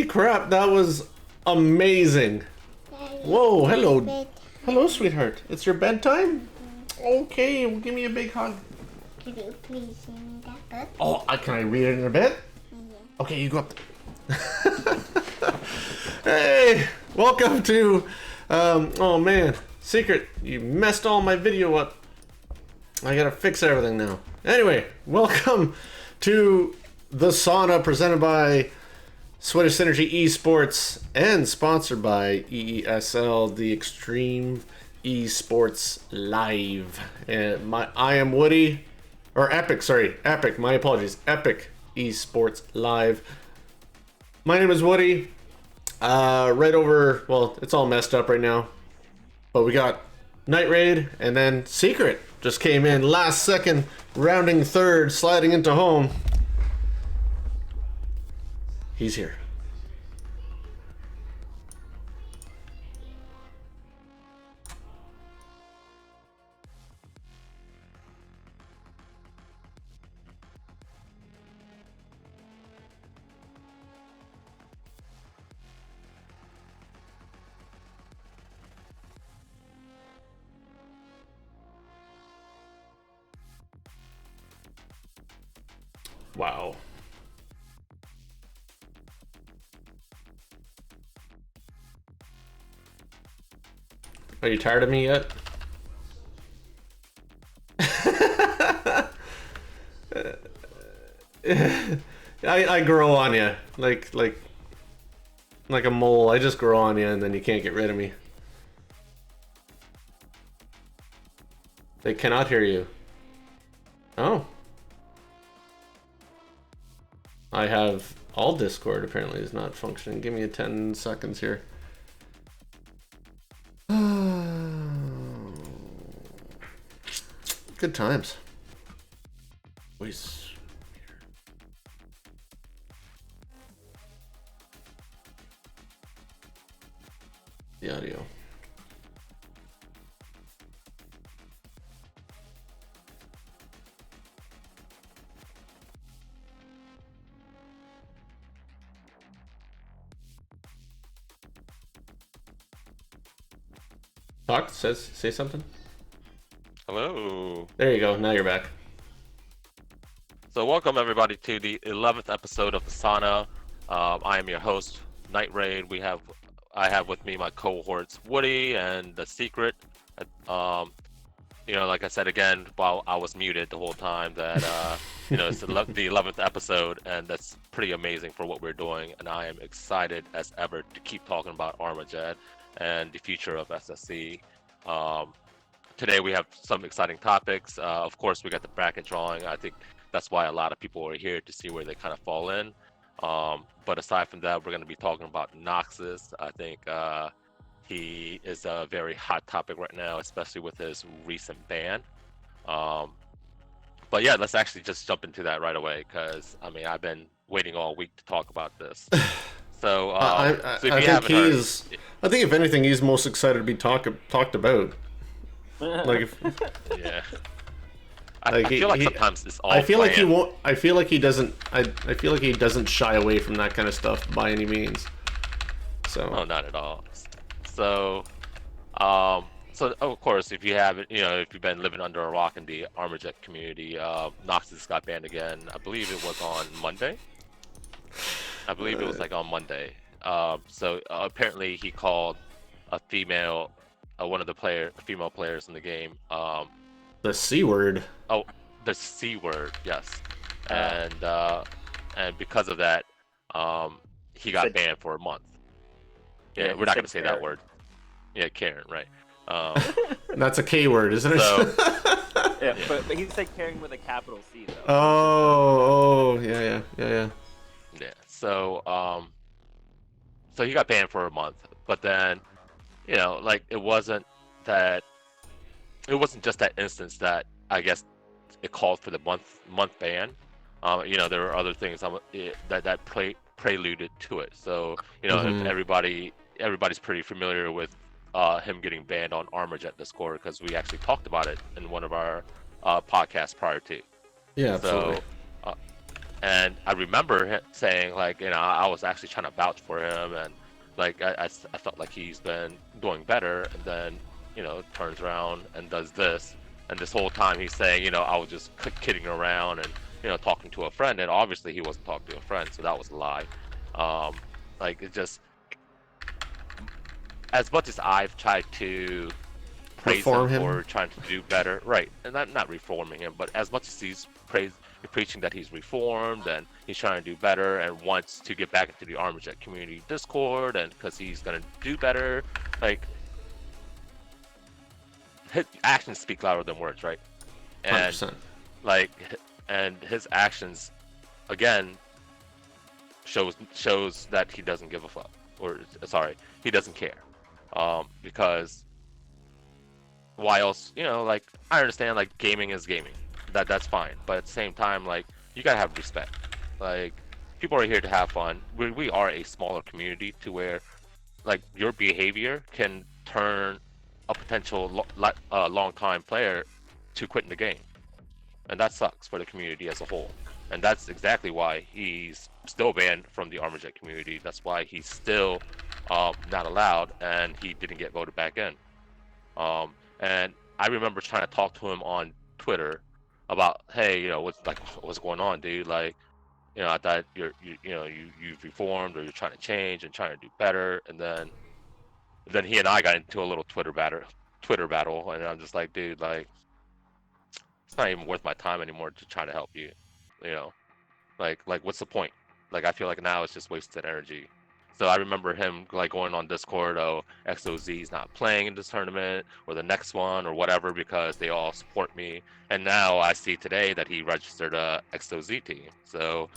crap, that was amazing. Whoa, hello. Hello, sweetheart. It's your bedtime? Okay, well, give me a big hug. Could you please send me that book? Oh, can I read it in a bed? Yeah. Okay, you go up. Hey, welcome to, oh man, Secret, you messed all my video up. I gotta fix everything now. Anyway, welcome to the Sauna, presented by Sweater Synergy Esports and sponsored by EESL, the Extreme Esports Live. And I am Woody, or Epic, sorry, Epic, my apologies, Epic Esports Live. My name is Woody. Right over, well, it's all messed up right now, but we got Night Raid, and then Secret just came in last second, rounding third, sliding into home. He's here. Wow. Are you tired of me yet? I grow on you like a mole. I just grow on you, and then you can't get rid of me. They cannot hear you. Oh. I have all Discord apparently is not functioning. Give me 10 seconds here. Good times. Voice. The audio. Talk, say something. Hello. There you go. Now you're back. So welcome everybody to the 11th episode of the Sauna. I am your host, Night Raid. I have with me my cohorts Woody and the Secret. Like I said again, while I was muted the whole time, that it's the 11th episode, and that's pretty amazing for what we're doing. And I am excited as ever to keep talking about Armajet and the future of SSC. Today we have some exciting topics. Of course, we got the bracket drawing. I think that's why a lot of people are here, to see where they kind of fall in. But aside from that, we're going to be talking about Noxus. I think he is a very hot topic right now, especially with his recent ban. But yeah, let's actually just jump into that right away, because I've been waiting all week to talk about this. So, I think I think if anything, he's most excited to be talked about. Like, yeah. Like I feel like sometimes it's all. I feel like he won't. I feel like he doesn't. I feel like he doesn't shy away from that kind of stuff by any means. So. No, not at all. So, of course, if you haven't, if you've been living under a rock in the Armajet community, Noxus got banned again. I believe it was on Monday. I believe it was like on Monday. So apparently he called a female, one of the female players in the game, the C word. Oh, the C word, yes. And because of that, he got banned for a month. Yeah, we're not gonna say that word. Yeah, Karen, right? That's a K word, isn't it? So, yeah, but he said Karen with a capital C though. Oh, yeah. Yeah. So, so he got banned for a month, but then, it wasn't just that instance that I guess it called for the month ban. There were other things that preluded to it. So, if everybody's pretty familiar with him getting banned on Armajet Discord, because we actually talked about it in one of our podcasts prior to. Yeah, absolutely. And I remember saying like, I was actually trying to vouch for him, and like I felt like he's been doing better, and then turns around and does this, and this whole time he's saying, I was just kidding around and talking to a friend, and obviously he wasn't talking to a friend, so that was a lie. Um, like it just, as much as I've tried to praise him Reform for him. trying to do better, right? And I'm not reforming him, but as much as preaching that he's reformed and he's trying to do better and wants to get back into the Armor Jet community Discord, and because he's gonna do better, like his actions speak louder than words, right? And 100%. like, and his actions again shows that he doesn't give a fuck, or sorry, he doesn't care, because why else? Like I understand like gaming is gaming. That's fine. But at the same time, like you gotta have respect. Like people are here to have fun. We are a smaller community to where like your behavior can turn a potential long time player to quitting the game. And that sucks for the community as a whole. And that's exactly why he's still banned from the Armor Jet community. That's why he's still not allowed, and he didn't get voted back in. And I remember trying to talk to him on Twitter about, hey, what's going on, dude? Like, I thought you've reformed, or you're trying to change and trying to do better. And then he and I got into a little Twitter battle, and I'm just like, dude, like, it's not even worth my time anymore to try to help you. You know, like what's the point? Like I feel like now it's just wasted energy. So I remember him like going on Discord, oh, XOZ's not playing in this tournament or the next one or whatever because they all support me. And now I see today that he registered a XOZ team. So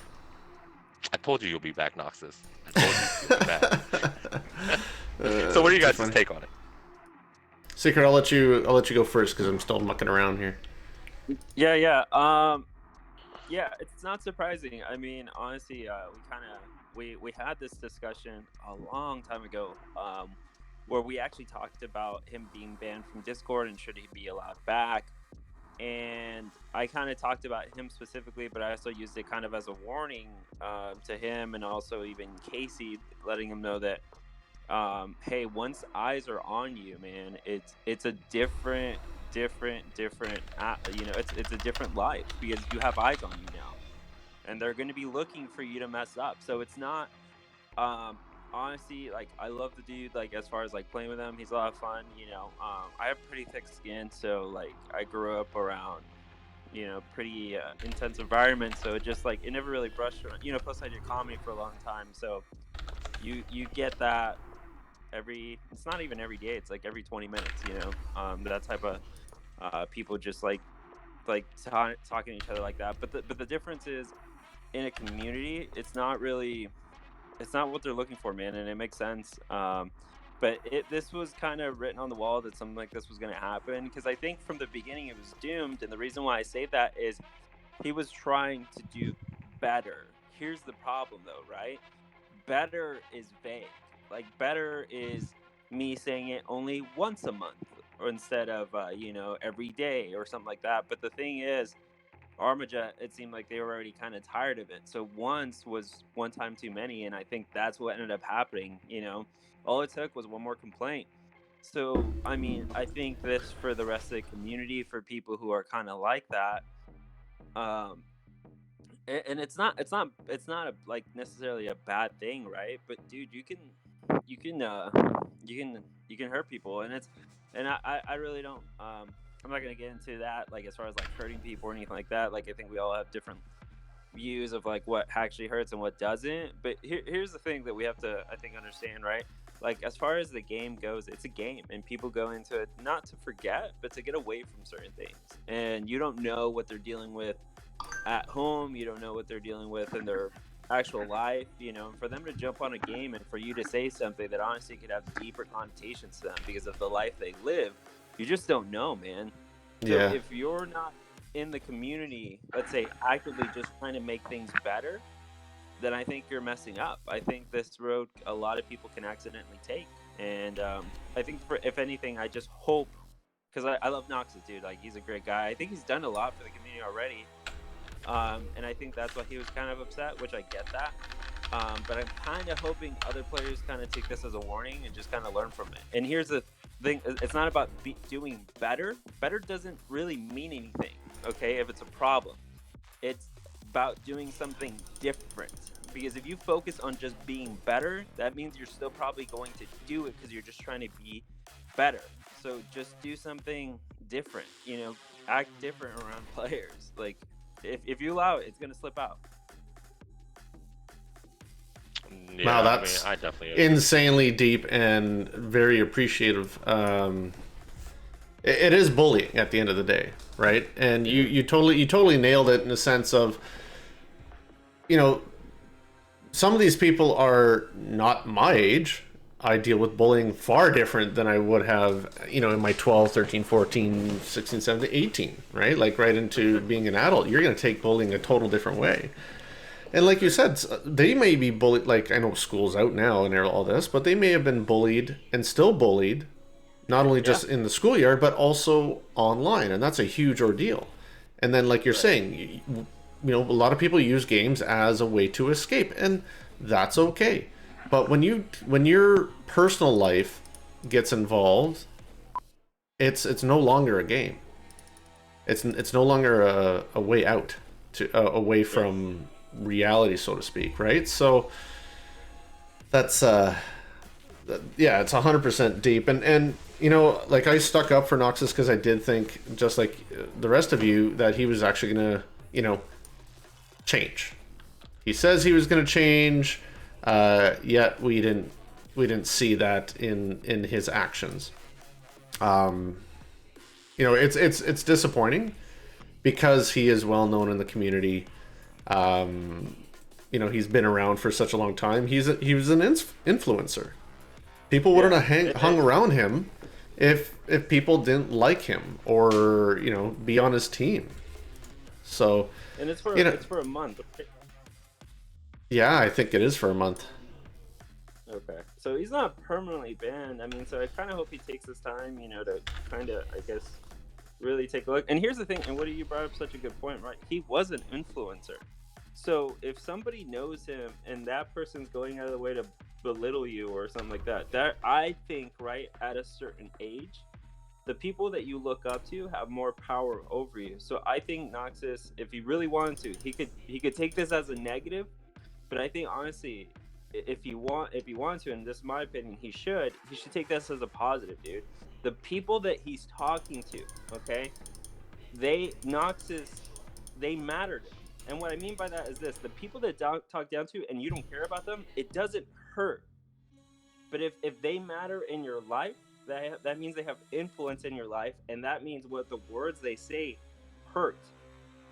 I told you you'll be back, Noxus. I told you you'll be back. So what are you guys' take on it? Secret, I'll let you go first because I'm still mucking around here. Yeah, it's not surprising. I mean, honestly, we had this discussion a long time ago, where we actually talked about him being banned from Discord and should he be allowed back. And I kind of talked about him specifically, but I also used it kind of as a warning to him, and also even Casey, letting him know that, hey, once eyes are on you, man, it's a different it's a different life because you have eyes on you now, and they're going to be looking for you to mess up. So it's not, honestly, like I love the dude, like as far as like playing with him, he's a lot of fun. I have pretty thick skin, so like I grew up around pretty intense environment, so it just like it never really brushed around. Plus I did comedy for a long time, so you get that it's not even every day, it's like every 20 minutes, that type of people just like talking to each other like that. But the difference is, in a community, it's not what they're looking for, man, and it makes sense. But this was kind of written on the wall that something like this was going to happen, because I think from the beginning it was doomed. And the reason why I say that is he was trying to do better. Here's the problem though, right? Better is vague. Like better is me saying it only once a month, or instead of every day or something like that. But the thing is, Armajet, it seemed like they were already kind of tired of it. So once was one time too many, and I think that's what ended up happening. All it took was one more complaint. So I mean, I think this, for the rest of the community, for people who are kind of like that, um, and like necessarily a bad thing, right? But dude, you can you can hurt people, and I really don't, I'm not gonna get into that, like as far as like hurting people or anything like that. Like I think we all have different views of like what actually hurts and what doesn't. But here's the thing that we have to, I think, understand, right? Like as far as the game goes, it's a game, and people go into it not to forget, but to get away from certain things. And you don't know what they're dealing with at home. You don't know what they're dealing with in their actual life, and for them to jump on a game and for you to say something that honestly could have deeper connotations to them because of the life they live, you just don't know, man. So Yeah. if you're not in the community, let's say actively just trying to make things better, then I think you're messing up. I think this road a lot of people can accidentally take. And I think, if anything, I just hope, because I love Noxus, dude. Like, he's a great guy. I think he's done a lot for the community already. And I think that's why he was kind of upset, which I get that. But I'm kind of hoping other players kind of take this as a warning and just kind of learn from it. And here's the thing: it's not about doing better. Better doesn't really mean anything, okay? If it's a problem, it's about doing something different. Because if you focus on just being better, that means you're still probably going to do it because you're just trying to be better. So just do something different. Act different around players. Like if you allow it, it's gonna slip out. Yeah, Wow, that's I definitely agree. insanely deep and very appreciative. It is bullying at the end of the day, right? And you totally nailed it in the sense of, some of these people are not my age. I deal with bullying far different than I would have, in my 12, 13, 14, 16, 17, 18, right? Like right into being an adult. You're going to take bullying a total different way. And like you said, they may be bullied. Like, I know school's out now and all this, but they may have been bullied and still bullied, not only just in the schoolyard, but also online. And that's a huge ordeal. And then, like you're saying, a lot of people use games as a way to escape, and that's okay. But when your personal life gets involved, it's no longer a game. It's no longer a way out to away from reality, so to speak, right? So that's yeah, it's 100% deep, and like I stuck up for Noxus because I did think, just like the rest of you, that he was actually gonna change. He says he was gonna change, yet we didn't see that in his actions. It's disappointing because he is well known in the community. He's been around for such a long time. He was an influencer. People wouldn't have hung around him if people didn't like him or be on his team. So, and it's for a month. Yeah, I think it is for a month. Okay, so he's not permanently banned. I mean, so I kind of hope he takes his time, to kind of, I guess, really take a look. And here's the thing, and Woody, you brought up such a good point, right? He was an influencer. So if somebody knows him and that person's going out of the way to belittle you or something like that I think, right, at a certain age, the people that you look up to have more power over you. So I think Noxus, if he really wanted to, he could take this as a negative, but I think honestly, if he wants to, and this is my opinion, he should take this as a positive, dude. The people that he's talking to, okay, they matter to him. And what I mean by that is this: the people that talk down to and you don't care about them, it doesn't hurt. But if they matter in your life, that means they have influence in your life, and that means what the words they say hurt.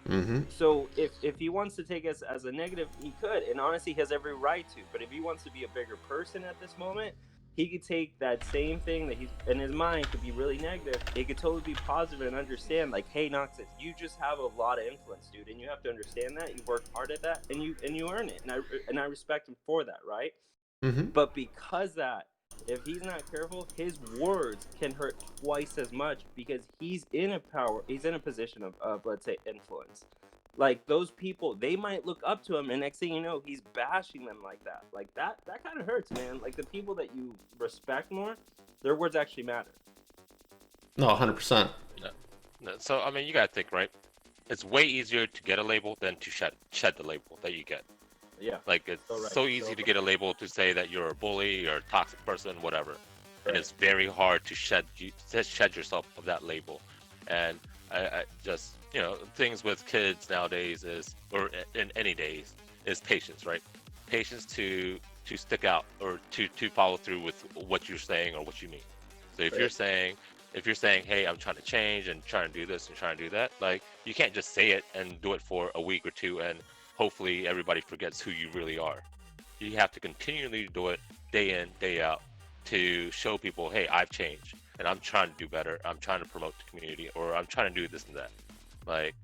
Mm-hmm. So if he wants to take us as a negative, he could, and honestly, he has every right to. But if he wants to be a bigger person at this moment, he could take that same thing that he's in his mind could be really negative. It could totally be positive and understand, like, hey, Noxus, you just have a lot of influence, dude, and you have to understand that. You work hard at that, and you earn it, and I respect him for that, right? Mm-hmm. But because that, if he's not careful, his words can hurt twice as much because he's in a position of let's say influence. Like those people, they might look up to him, and next thing you know, he's bashing them like that. Like that kind of hurts, man. Like the people that you respect more, their words actually matter. No, 100%. No. So I mean, you gotta think, right? It's way easier to get a label than to shed the label that you get. Yeah. Like it's so easy to get a label to say that you're a bully or a toxic person, whatever. Right. And it's very hard to shed yourself of that label. And I just, things with kids nowadays or in any days, is patience, right? Patience to stick out or to follow through with what you're saying or what you mean. So if you're saying, hey, I'm trying to change and trying to do this and trying to do that, like you can't just say it and do it for a week or two and hopefully everybody forgets who you really are. You have to continually do it day in, day out to show people, hey, I've changed and I'm trying to do better. I'm trying to promote the community or I'm trying to do this and that. Like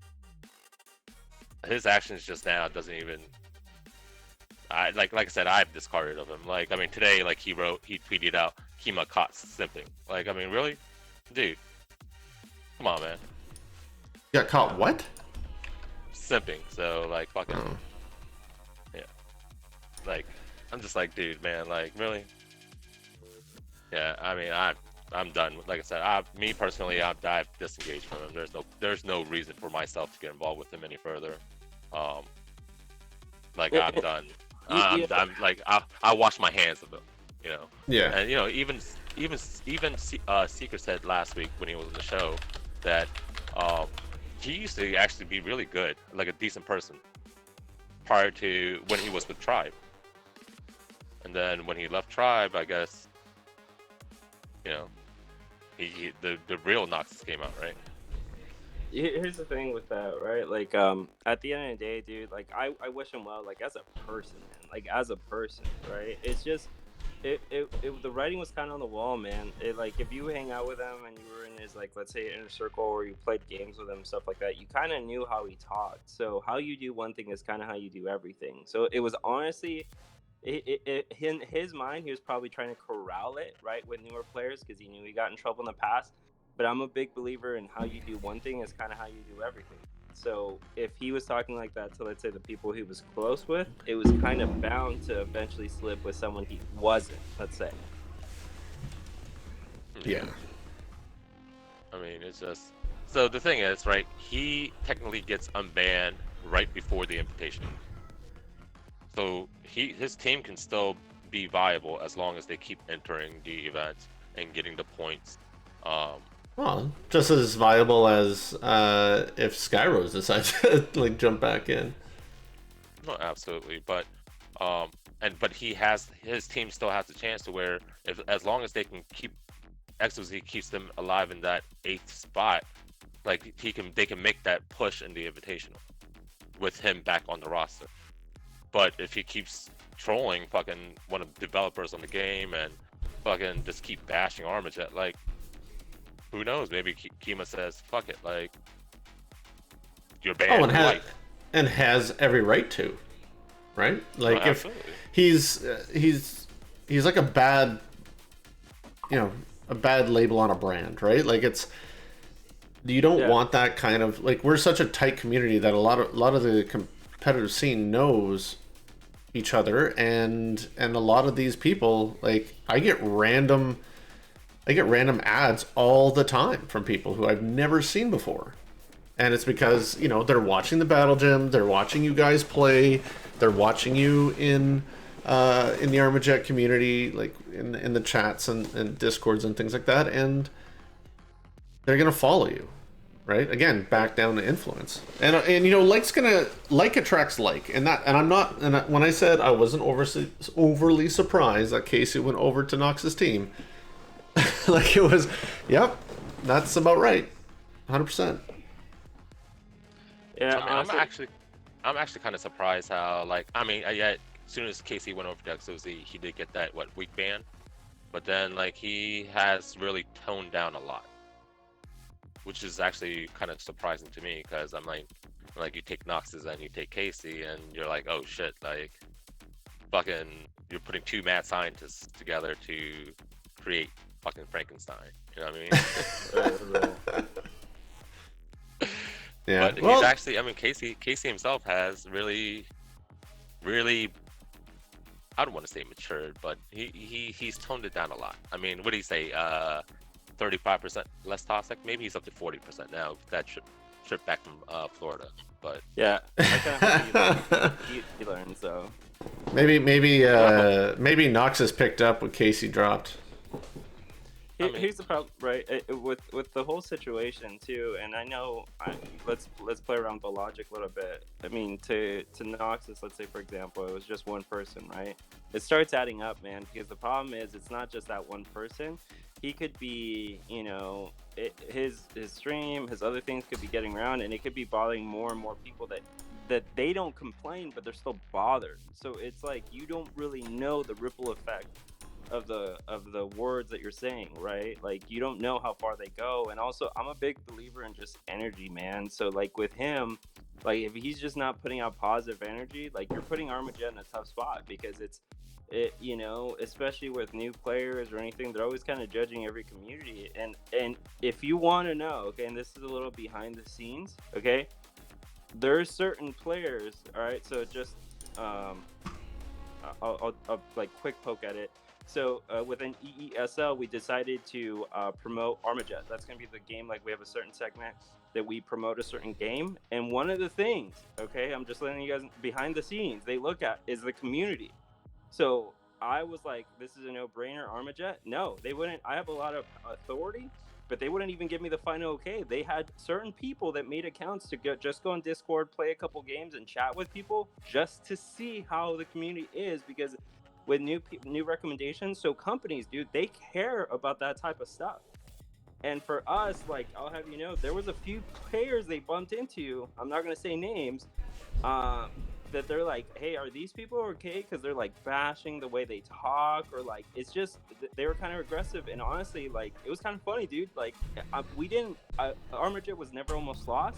his actions just now doesn't even, like I said, I've discarded of him. Like, I mean, today, like he tweeted out, Kima caught simping. Like, I mean, really? Dude. Come on, man. Got caught what? simping. So like fucking Oh. yeah, like I'm just like, dude, man, like really? Yeah, I mean, I'm done. Like I said, me personally, I've disengaged from him. There's no reason for myself to get involved with him any further. Um, like I'm done. Yeah. Like I wash my hands of him, you know. Yeah. And you know, Seeker said last week when he was on the show that um, he used to actually be really good, like a decent person, prior to when he was with Tribe. And then when he left Tribe, I guess, you know, the real Noxus came out, right? Here's the thing with that, right? Like, at the end of the day, dude, like, I wish him well, like, as a person, man. Like, as a person, right? It's just, the writing was kind of on the wall, man. Like, if you hang out with him and you were in his, like, let's say, inner circle, or you played games with him, stuff like that, you kind of knew how he talked. So, how you do one thing is kind of how you do everything. So, it was honestly, in his mind, he was probably trying to corral it, right, with newer players because he knew he got in trouble in the past. But I'm a big believer in how you do one thing is kind of how you do everything. So if he was talking like that to, let's say, the people he was close with, it was kind of bound to eventually slip with someone he wasn't, let's say. Yeah. I mean, it's just so the thing is, right? He technically gets unbanned right before the invitation, so his team can still be viable as long as they keep entering the events and getting the points. Well, just as viable as if Skyrose decides to like jump back in. No, absolutely, but his team still has a chance to where if as long as they can keep XOZ keeps them alive in that 8th spot, like they can make that push in the invitational with him back on the roster. But if he keeps trolling fucking one of the developers on the game and fucking just keep bashing Armajet, like who knows? Maybe Kima says, "Fuck it," like you're banned for life. And has every right to, right? Like No, if absolutely. he's like a bad, a bad label on a brand, right? Like you don't want that kind of like we're such a tight community that a lot of the competitive scene knows each other and a lot of these people like I get random ads all the time from people who I've never seen before. And it's because, they're watching the Battle Gym, they're watching you guys play, they're watching you in the Armajet community, like in the chats and Discords and things like that, and they're gonna follow you. Right? Again, back down to influence. And like attracts like. And when I said I wasn't overly surprised that Casey went over to Nox's team, like it was, yep, that's about right, 100%. Yeah, I mean, I'm actually kind of surprised how as soon as Casey went over to XOZ, he did get that week ban, but then like he has really toned down a lot, which is actually kind of surprising to me because I'm like you take Nox's and you take Casey and you're like, oh shit, like fucking you're putting two mad scientists together to create fucking Frankenstein. You know what I mean? Yeah. But he's actually, Casey himself has really, really, I don't want to say matured, but he's toned it down a lot. I mean, what do you say? 35% less toxic? Maybe he's up to 40% now with that trip back from Florida. But yeah, I kind of hope he learned. So maybe Nox has picked up what Casey dropped. Here's the problem, right? With the whole situation too, and I know, let's play around with the logic a little bit. I mean, to Noxus, let's say for example, it was just one person, right? It starts adding up, man. Because the problem is, it's not just that one person. He could be, his stream, his other things could be getting around, and it could be bothering more and more people that they don't complain, but they're still bothered. So it's like you don't really know the ripple effect of the words that you're saying, right? Like you don't know how far they go. And also I'm a big believer in just energy, man. So like with him, like if he's just not putting out positive energy, like you're putting Armageddon in a tough spot because especially with new players or anything, they're always kind of judging every community. And if you want to know, okay, and this is a little behind the scenes, okay, there's certain players. All right, so just I'll like quick poke at it. So within EESL, we decided to promote Armajet. That's going to be the game. Like we have a certain segment that we promote a certain game, and one of the things, okay, I'm just letting you guys behind the scenes, they look at is the community. So I was like, this is a no-brainer, Armajet. No, they wouldn't. I have a lot of authority, but they wouldn't even give me the final okay. They had certain people that made accounts to just go on Discord, play a couple games, and chat with people just to see how the community is. Because with new recommendations, so companies, dude, they care about that type of stuff. And for us, like, I'll have you know, there was a few players they bumped into. I'm not gonna say names. That they're like, hey, are these people okay? Because they're like bashing the way they talk, or like it's just they were kind of aggressive. And honestly, like it was kind of funny, dude. Like we didn't, Armageddon was never almost lost,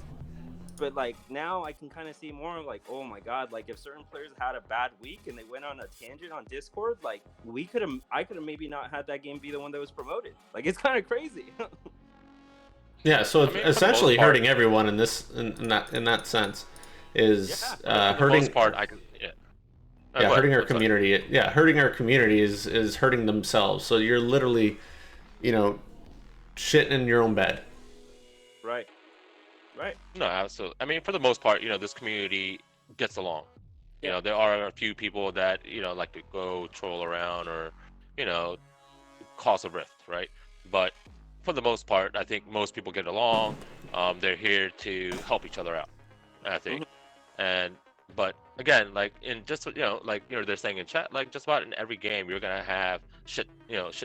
but like now I can kind of see more like, oh my god, like if certain players had a bad week and they went on a tangent on Discord, like I could have maybe not had that game be the one that was promoted. Like it's kind of crazy. Yeah, so it's essentially hurting everyone in that sense. Is hurting. For the most part, I can. Yeah. Hurting our community. Yeah, hurting our community is hurting themselves. So you're literally, shitting in your own bed. Right. No, absolutely. I mean, for the most part, this community gets along. There are a few people that like to go troll around or cause a rift, right? But for the most part, I think most people get along. They're here to help each other out, I think. But again, like in just they're saying in chat, like just about in every game you're gonna have shit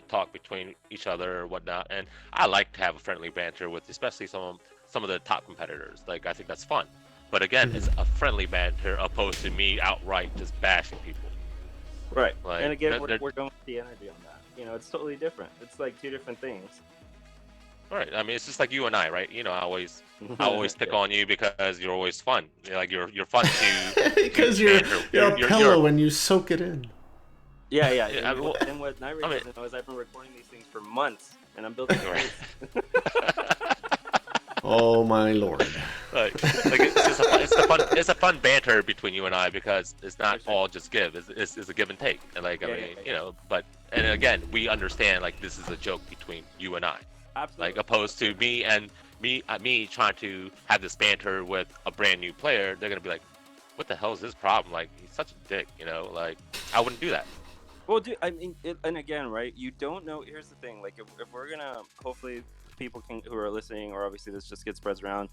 talk between each other or whatnot, and I like to have a friendly banter with especially some of the top competitors. Like I think that's fun, but again, it's a friendly banter opposed to me outright just bashing people. Right. Like, and again, we're going with the energy on that. It's totally different. It's like two different things. Right. I mean, it's just like you and I, right? I always pick on you because you're always fun. You're fun to because you're a pillow and you soak it in. Yeah. And what Night Raid doesn't know is I've been recording these things for months, and I'm building. Oh my lord! Like it's a fun banter between you and I because it's not all just give. It's a give and take. And like but and again, we understand like this is a joke between you and I. Absolutely. Like opposed to me trying to have this banter with a brand new player, they're gonna be like, "What the hell is his problem? Like he's such a dick," Like I wouldn't do that. Well, dude, I mean, and again, right? You don't know. Here's the thing: like if we're gonna, hopefully, people who are listening, or obviously this just gets spreads around,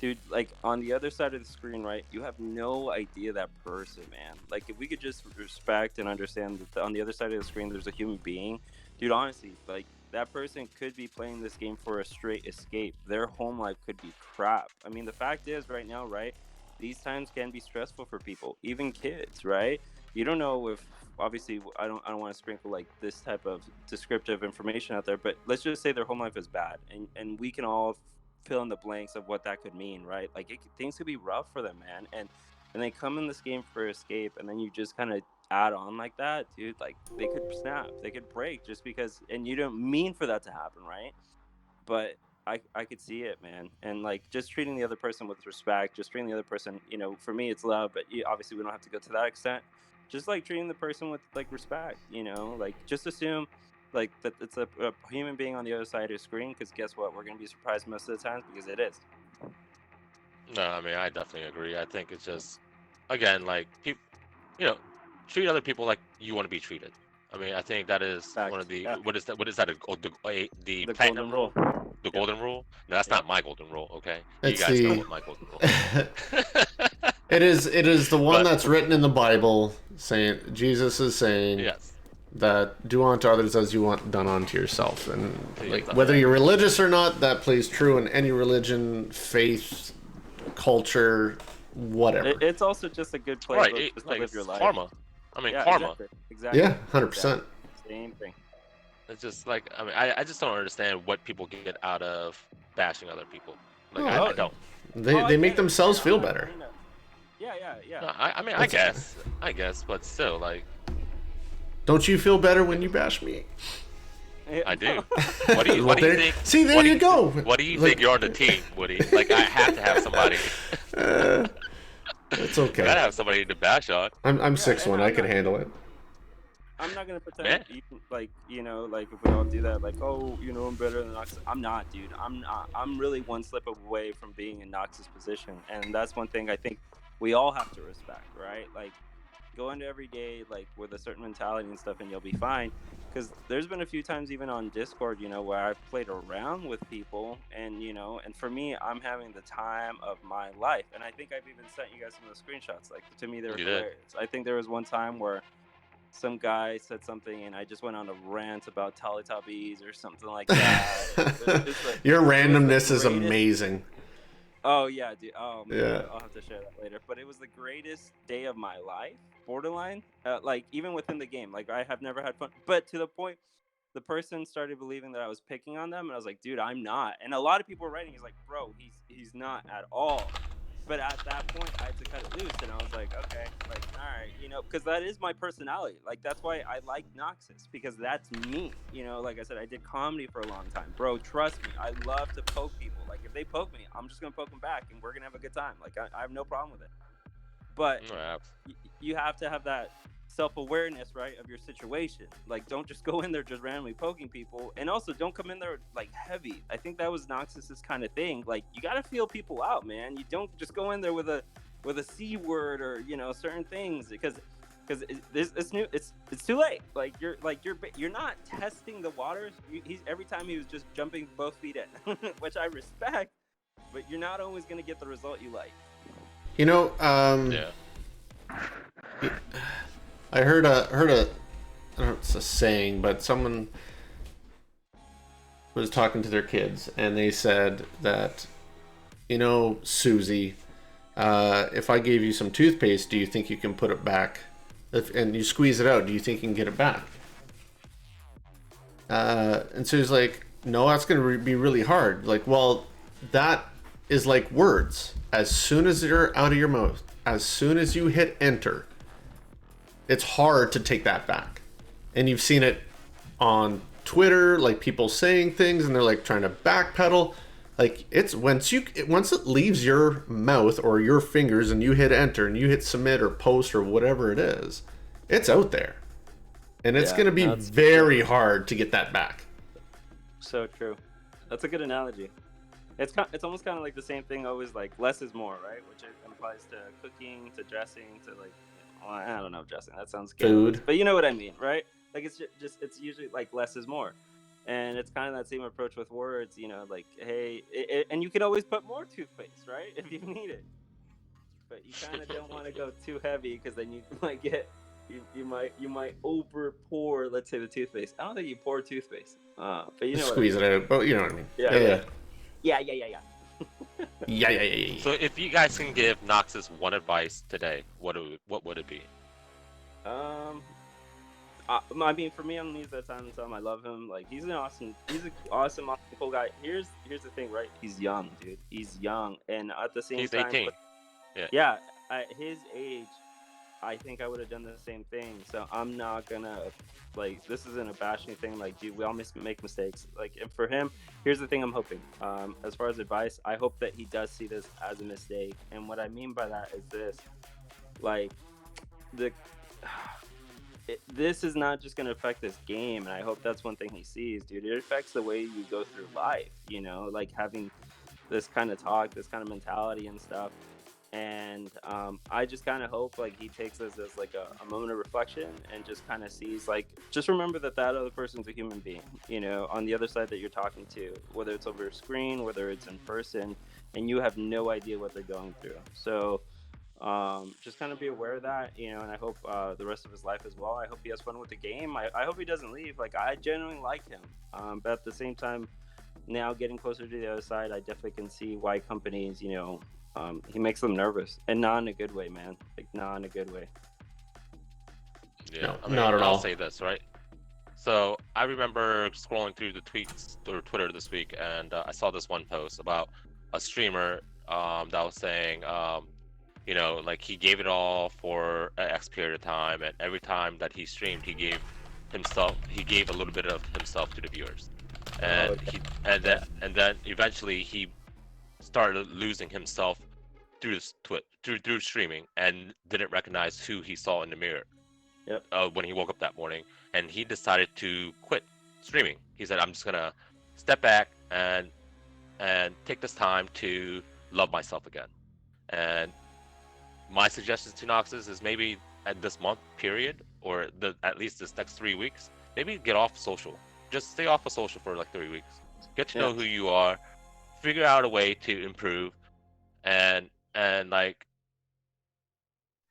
dude. Like on the other side of the screen, right? You have no idea that person, man. Like if we could just respect and understand that on the other side of the screen, there's a human being, dude. Honestly, like. That person could be playing this game for a straight escape. Their home life could be crap. I mean, the fact is right now, right? These times can be stressful for people, even kids, right? You don't know if, obviously, I don't want to sprinkle like this type of descriptive information out there, but let's just say their home life is bad, and we can all fill in the blanks of what that could mean, right? Like things could be rough for them, man, and they come in this game for escape, and then you just kind of add on like that, dude, like they could snap, they could break just because, and you don't mean for that to happen, right? But I could see it, man. And like just treating the other person with respect, just treating the other person, for me it's love, but obviously we don't have to go to that extent. Just like treating the person with like respect, like just assume like that it's a human being on the other side of the screen, because guess what, we're gonna be surprised most of the times because it is. No, I mean I definitely agree. I think it's just again like people, treat other people like you want to be treated. I mean, I think that is one of the what is that? The platinum rule? The golden rule? No, that's not my golden rule. Okay, it's you guys know what my golden rule. It is the one that's written in the Bible, saying Jesus is saying that do unto others as you want done unto yourself, and like whether you're religious or not, that plays true in any religion, faith, culture, whatever. It's also just a good place to live your life. Karma. I mean, karma. Exactly. Yeah, 100%. Same thing. It's just like, I mean, I just don't understand what people get out of bashing other people. Like, I don't. They make themselves feel better. Yeah. No, I mean, I guess, but still, like. Don't you feel better when you bash me? I do. What do you think? See, there you go. What do you think you're on the team, Woody? Like, I have to have somebody. It's I okay. gotta have somebody to bash on. I'm Yeah, 6'1". and I I'm could not. handle it. I'm not gonna pretend Man. even like like if we all do that, like oh I'm better than Nox. I'm not, dude. I'm not. I'm really one slip away from being in Nox's position, and that's one thing I think we all have to respect, right? Like go into every day like with a certain mentality and stuff, and you'll be fine. Because there's been a few times even on Discord, where I've played around with people, and and for me, I'm having the time of my life, and I think I've even sent you guys some of the screenshots. Like to me, they were You did. hilarious. I think there was one time where some guy said something and I just went on a rant about Teletubbies or something like that. It was like Your it was the randomness is greatest. amazing. Oh yeah, dude. Oh man, Yeah. I'll have to share that later. But it was the greatest day of my life. Borderline, like even within the game, like I have never had fun. But to the point, the person started believing that I was picking on them, and I was like, dude, I'm not. And a lot of people were writing, he's like, bro, he's not at all. But at that point, I had to cut it loose, and I was like, okay, like, all right, because that is my personality. Like, that's why I like Noxus, because that's me. Like I said, I did comedy for a long time, bro. Trust me, I love to poke people. Like, if they poke me, I'm just gonna poke them back, and we're gonna have a good time. Like, I have no problem with it. But Yeah. you have to have that self-awareness, right, of your situation. Like, don't just go in there just randomly poking people, and also don't come in there like heavy. I think that was Noxus's kind of thing. Like, you got to feel people out, man. You don't just go in there with a c word or certain things, because it's new. It's too late. Like you're not testing the waters. He's every time he was just jumping both feet in, which I respect, but you're not always gonna get the result you like. Yeah. I heard a I don't know if it's a saying, but someone was talking to their kids and they said that, Susie, if I gave you some toothpaste, do you think you can put it back? And you squeeze it out, do you think you can get it back? And Susie's like, no, that's going to be really hard. Like, well, that is like words. As soon as they're out of your mouth, as soon as you hit enter, it's hard to take that back. And you've seen it on Twitter, like people saying things and they're like trying to backpedal. Like it's once it leaves your mouth or your fingers and you hit enter and you hit submit or post or whatever it is, it's out there. And it's going to be very hard to get that back. So true. That's a good analogy. It's almost kind of like the same thing always, like less is more, right? Which it applies to cooking, to dressing, to like, I don't know, dressing. That sounds scandalous. Food. But you know what I mean, right? Like it's it's usually like less is more. And it's kind of that same approach with words, like, hey, and you can always put more toothpaste, right? If you need it. But you kind of don't want to go too heavy because then you might get, you might over pour, let's say, the toothpaste. I don't think you pour toothpaste. But you know squeeze it out. But you know what I mean. Yeah. Yeah. So if you guys can give Noxus one advice today, what would it be? I mean, for me, I'm gonna use that time to tell him I love him. Like he's an awesome, cool guy. Here's the thing, right? He's young, dude. He's young, and at the same time, 18. Yeah. At his age, I think I would have done the same thing. So I'm not gonna this isn't a bashing thing. Like, dude, we all make mistakes. Like, and for him, here's the thing. I'm hoping, as far as advice, I hope that he does see this as a mistake. And what I mean by that is this, like this is not just going to affect this game, and I hope that's one thing he sees, dude. It affects the way you go through life, like having this kind of talk, this kind of mentality and stuff. And I just kind of hope like he takes this as like a moment of reflection and just kind of sees, like, just remember that other person's a human being, on the other side that you're talking to, whether it's over a screen, whether it's in person, and you have no idea what they're going through. So just kind of be aware of that, and I hope the rest of his life as well. I hope he has fun with the game. I hope he doesn't leave. Like, I genuinely like him, but at the same time, now getting closer to the other side, I definitely can see why companies, he makes them nervous, and not in a good way, man. Like, not in a good way. Yeah, No, not at all. I'll say this, right? So I remember scrolling through the tweets or Twitter this week, and I saw this one post about a streamer that was saying, like he gave it all for an X period of time, and every time that he streamed, he gave a little bit of himself to the viewers, and then eventually he started losing himself through streaming and didn't recognize who he saw in the mirror. Yep. When he woke up that morning, and he decided to quit streaming. He said, "I'm just gonna step back and take this time to love myself again." And my suggestion to Noxus is maybe at this month period, or at least this next 3 weeks, maybe get off social. Just stay off of social for like 3 weeks. Get to know who you are, figure out a way to improve, and like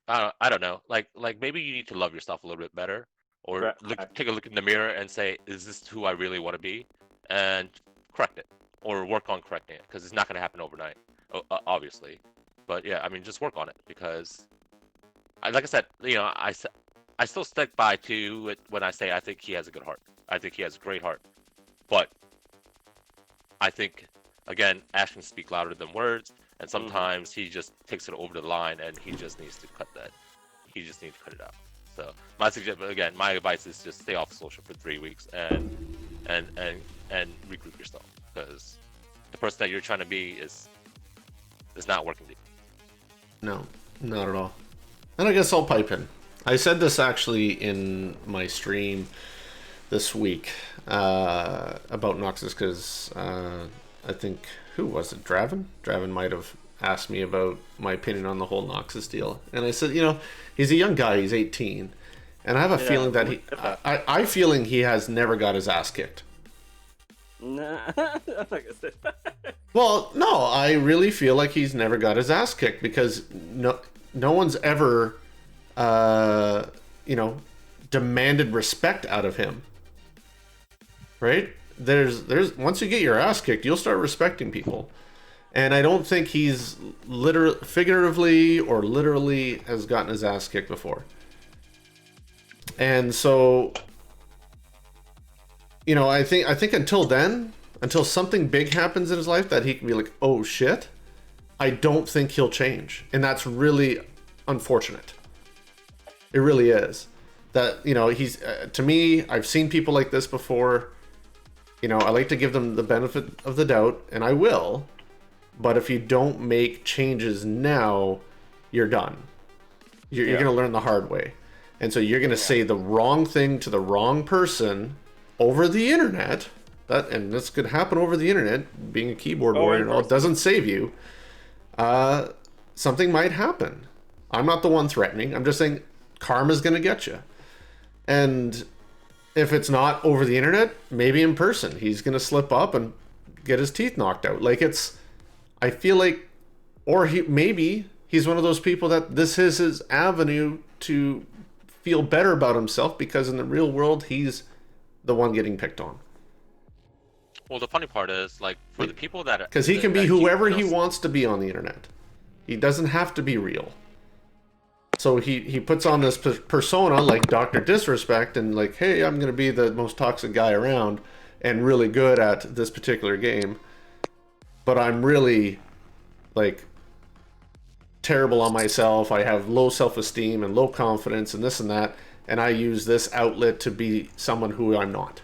I don't know, like maybe you need to love yourself a little bit better, or take a look in the mirror and say, is this who I really want to be, and correct it, or work on correcting it, because it's not going to happen overnight, obviously. But yeah, I mean, just work on it, because like I said, I still stick by to it when I say I think he has a good heart. I think he has a great heart, but I think, again, actions speak louder than words, and sometimes he just takes it over the line, and he just needs to cut that. He just needs to cut it out. So my suggestion, again, my advice is just stay off social for 3 weeks and regroup yourself, because the person that you're trying to be is not working. No, not at all. And I guess I'll pipe in. I said this actually in my stream this week about Noxus, because I think, who was it? Draven? Draven might have asked me about my opinion on the whole Noxus deal. And I said, he's a young guy, he's 18. And I have a feeling that I feeling he has never got his ass kicked. Nah, I'm not gonna say that. Well, no, I really feel like he's never got his ass kicked, because no one's ever, demanded respect out of him. Right? There's once you get your ass kicked, you'll start respecting people. And I don't think he's figuratively or literally has gotten his ass kicked before. And so, I think until then, until something big happens in his life that he can be like, oh shit, I don't think he'll change. And that's really unfortunate. It really is. That, he's, to me, I've seen people like this before. I like to give them the benefit of the doubt, and I will. But if you don't make changes now, you're done. You're going to learn the hard way. And so you're going to say the wrong thing to the wrong person over the internet. And this could happen over the internet, being a keyboard warrior and all, it doesn't save you. Something might happen. I'm not the one threatening. I'm just saying karma's going to get you. And if it's not over the internet, maybe in person. He's going to slip up and get his teeth knocked out. I feel like, or maybe he's one of those people that this is his avenue to feel better about himself, because in the real world, he's the one getting picked on. Well, the funny part is, for the people that... Because he can be whoever he wants to be on the internet. He doesn't have to be real. So he puts on this persona like Dr. Disrespect, and like, hey, I'm going to be the most toxic guy around and really good at this particular game. But I'm really, terrible on myself. I have low self-esteem and low confidence and this and that. And I use this outlet to be someone who I'm not.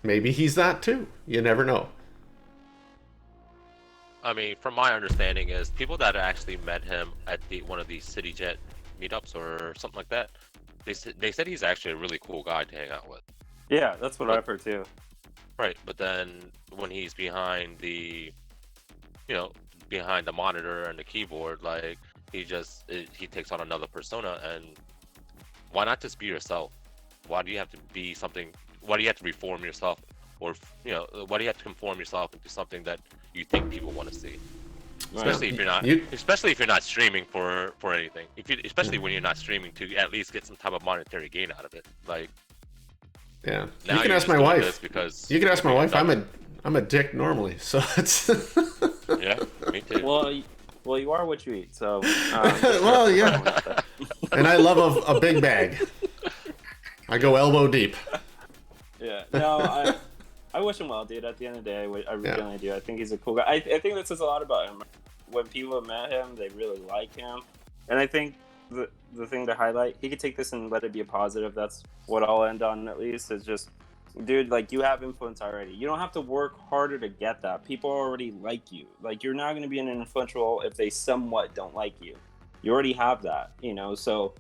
Maybe he's that too. You never know. I mean, from my understanding is people that actually met him at one of these CityJet meetups or something like that, they said he's actually a really cool guy to hang out with. Yeah, that's what I've heard too. Right, but then when he's behind the monitor and the keyboard, he takes on another persona. And why not just be yourself? Why do you have to be something? Why do you have to reform yourself, or why do you have to conform yourself into something that you think people want to see? Especially if you're not streaming for anything. Especially when you're not streaming to at least get some type of monetary gain out of it. Yeah, you can ask my wife. You can ask my wife. I'm a dick normally, so it's. Yeah, me too. Well, you are what you eat, so. Well, yeah. And I love a big bag. I go elbow deep. Yeah. No, I wish him well, dude. At the end of the day, I really do. I think he's a cool guy. I think that says a lot about him. When people have met him, they really like him. And I think the thing to highlight, he could take this and let it be a positive. That's what I'll end on, at least, is just Dude, like, you have influence already. You don't have to work harder to get that. People already like you. Like, you're not going to be an influential if they somewhat don't like you. You already have that, you know? So,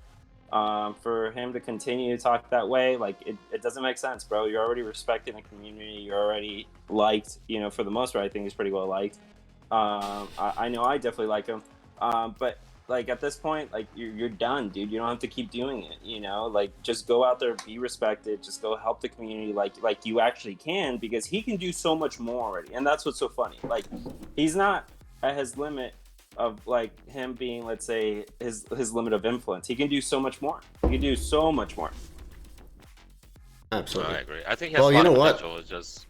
for him to continue to talk that way, like, it doesn't make sense, bro. You're already respected in the community. You're already liked, you know, for the most part. I think he's pretty well liked. I know I definitely like him. But like, at this point, like, you're done, dude. You don't have to keep doing it, you know? Like, just go out there, be respected, just go help the community like you actually can, because he can do so much more already. And that's what's so funny. Like, he's not at his limit of, like, him being, let's say, his limit of influence. He can do so much more. He can do so much more. Absolutely. I agree. I think he has Well, a you lot know of what? potential. It's just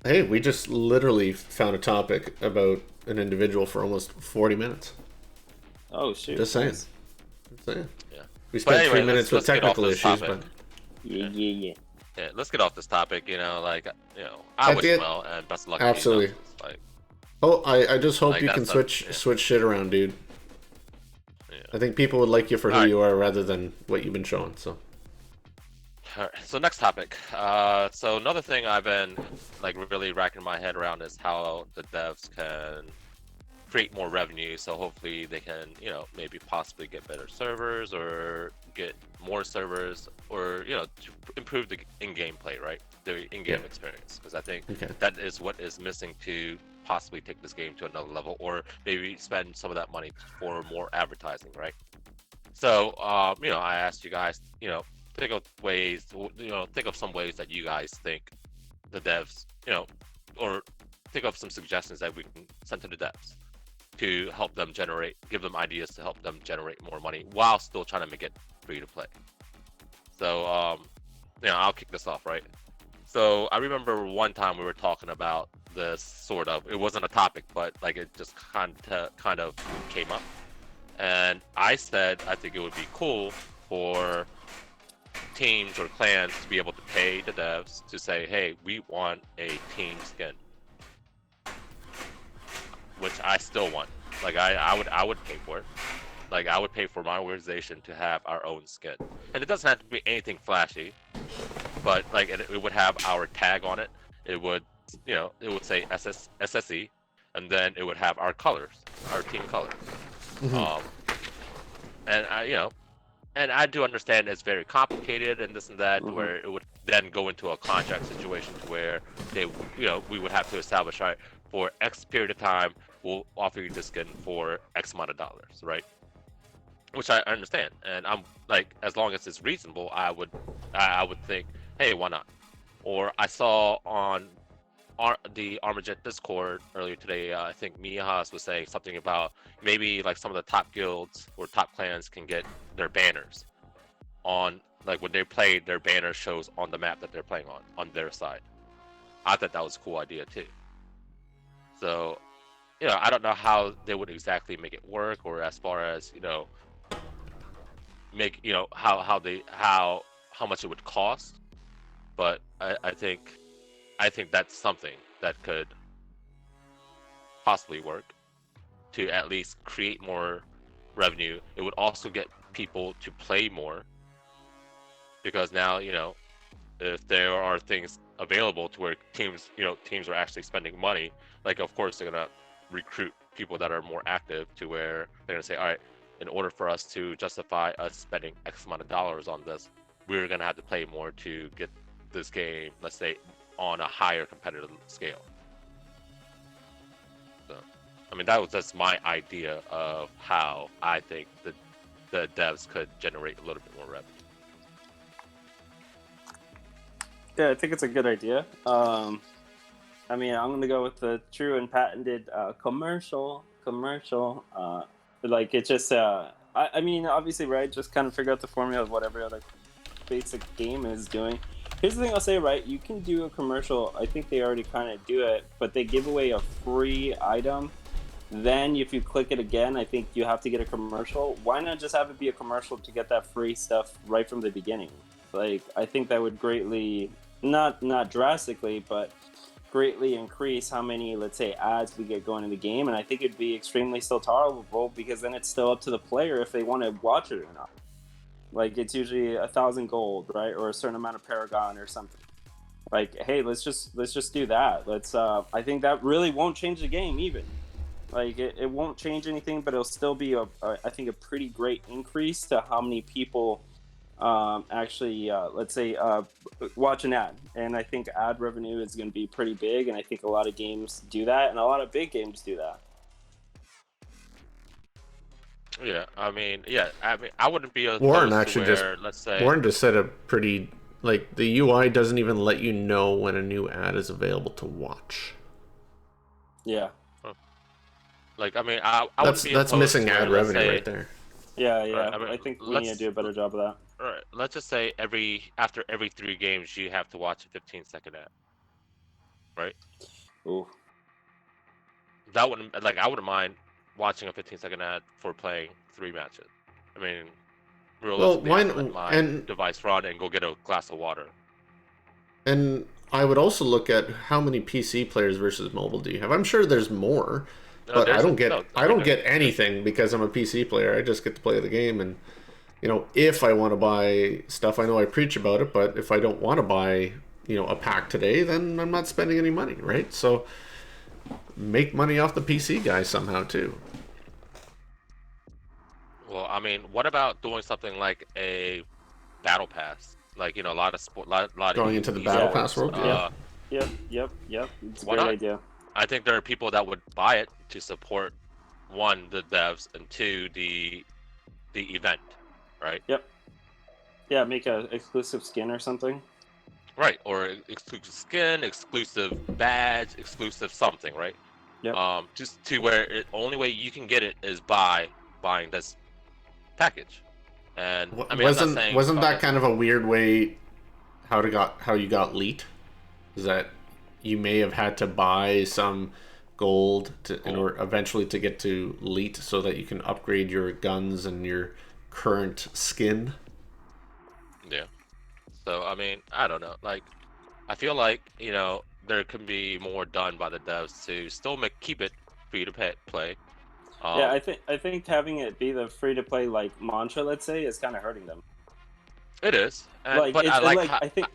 Hey, we just literally found a topic about an individual for almost 40 minutes. Oh, shoot. Just saying. Nice. Just saying. yeah. We spent anyway, 3 minutes with let's get off technical this issues, topic. but Yeah. Yeah, let's get off this topic. You know, like, you know, I At wish the him end- well and best of luck. Absolutely. To you, like, oh, I just hope Like, you that's can a- switch yeah. switch shit around, dude. yeah. I think people would like you for who Alright. you are rather than what you've been showing. So All right, so next topic. So another thing I've been like really racking my head around is how the devs can create more revenue. So hopefully they can, you know, maybe possibly get better servers or get more servers, or, you know, to improve the in-game play, right? The in-game Yeah. experience, because I think okay. that is what is missing to possibly take this game to another level, or maybe spend some of that money for more advertising, right? So, you know, I asked you guys, you know, think of ways, you know, think of some ways that you guys think the devs, you know, or think of some suggestions that we can send to the devs to help them generate, give them ideas to help them generate more money while still trying to make it free to play. So, you know, I'll kick this off, right? So I remember one time we were talking about this sort of, it wasn't a topic, but like it just kind of came up. And I said I think it would be cool for teams or clans to be able to pay the devs to say, hey, we want a team skin, which I still want. Like, I would pay for it. Like, I would pay for my organization to have our own skin, and it doesn't have to be anything flashy, but like it would have our tag on it. It would, you know, it would say SSE, and then it would have our colors, our team colors. Mhm. And I, you know, and I do understand it's very complicated and this and that, Mhm. where it would then go into a contract situation to where they, you know, we would have to establish, right, for X period of time, we'll offer you this skin for X amount of dollars, right? Which I understand, and I'm like, as long as it's reasonable, I would think, hey, why not? Or I saw on the Armajet Discord earlier today, I think Miyahas was saying something about maybe like some of the top guilds or top clans can get their banners on, like when they play, their banner shows on the map that they're playing on their side. I thought that was a cool idea too. So, you know, I don't know how they would exactly make it work, or as far as, you know, make, you know, how much it would cost, but I think that's something that could possibly work to at least create more revenue. It would also get people to play more, because now, you know, if there are things available to where teams, you know, teams are actually spending money, like, of course they're gonna recruit people that are more active, to where they're gonna say, all right, in order for us to justify us spending X amount of dollars on this, we're gonna have to play more to get this game, let's say, on a higher competitive scale. So, I mean, that's my idea of how I think the devs could generate a little bit more revenue. Yeah, I think it's a good idea. I mean, I'm gonna go with the true and patented commercial. Like, it just, I mean, obviously, right? Just kind of figure out the formula of what every other basic game is doing. Here's the thing I'll say, right? You can do a commercial. I think they already kind of do it, but they give away a free item. Then, if you click it again, I think you have to get a commercial. Why not just have it be a commercial to get that free stuff right from the beginning? Like, I think that would greatly, not drastically, but greatly increase how many, let's say, ads we get going in the game. And I think it'd be extremely still tolerable, because then it's still up to the player if they want to watch it or not. Like it's usually 1,000 gold, right, or a certain amount of Paragon or something. Like, hey, let's just do that. Let's. I think that really won't change the game even. Like it won't change anything, but it'll still be I think a pretty great increase to how many people actually let's say watch an ad. And I think ad revenue is going to be pretty big, and I think a lot of games do that, and a lot of big games do that. Yeah, I mean, I wouldn't be opposed Warren to actually where, let's say, Warren just said a pretty, like, the UI doesn't even let you know when a new ad is available to watch. Yeah. like, I mean, I wouldn't be That's opposed missing to where, ad let's revenue say, right there. Yeah. Right, I mean, I think we let's- need to do a better job of that. All right, let's just say after every 3 games, you have to watch a 15-second ad, right? Ooh. That wouldn't, like, I wouldn't mind watching a 15-second ad for playing 3 matches. I mean, realistically, why I can let n- my and- device run and go get a glass of water. And I would also look at how many PC players versus mobile do you have. I'm sure there's more, No, but I don't get there- anything because I'm a PC player. I just get to play the game, and if I want to buy stuff, I know I preach about it, but if I don't want to buy a pack today, then I'm not spending any money, right? So make money off the PC guys somehow too. Well, I mean, what about doing something like a battle pass? Like, a lot of sport, lot Going of into the esports, battle pass world, Yep. It's a Why great not? idea. I think there are people that would buy it to support, one, the devs, and two, the event, right? Yep. Yeah, make a exclusive skin or something. Right, or exclusive skin, exclusive badge, exclusive something, right? Yep. Just to where only way you can get it is by buying this package. And I mean, I'm not saying wasn't that kind of a weird way how you got leaked? Is that you may have had to buy some gold in order eventually to get to elite so that you can upgrade your guns and your current skin? Yeah. So I mean, I don't know. Like, I feel like there can be more done by the devs to still keep it free to play. Yeah, I think having it be the free to play like mantra, let's say, is kind of hurting them. It is, Like, but it's, I like I think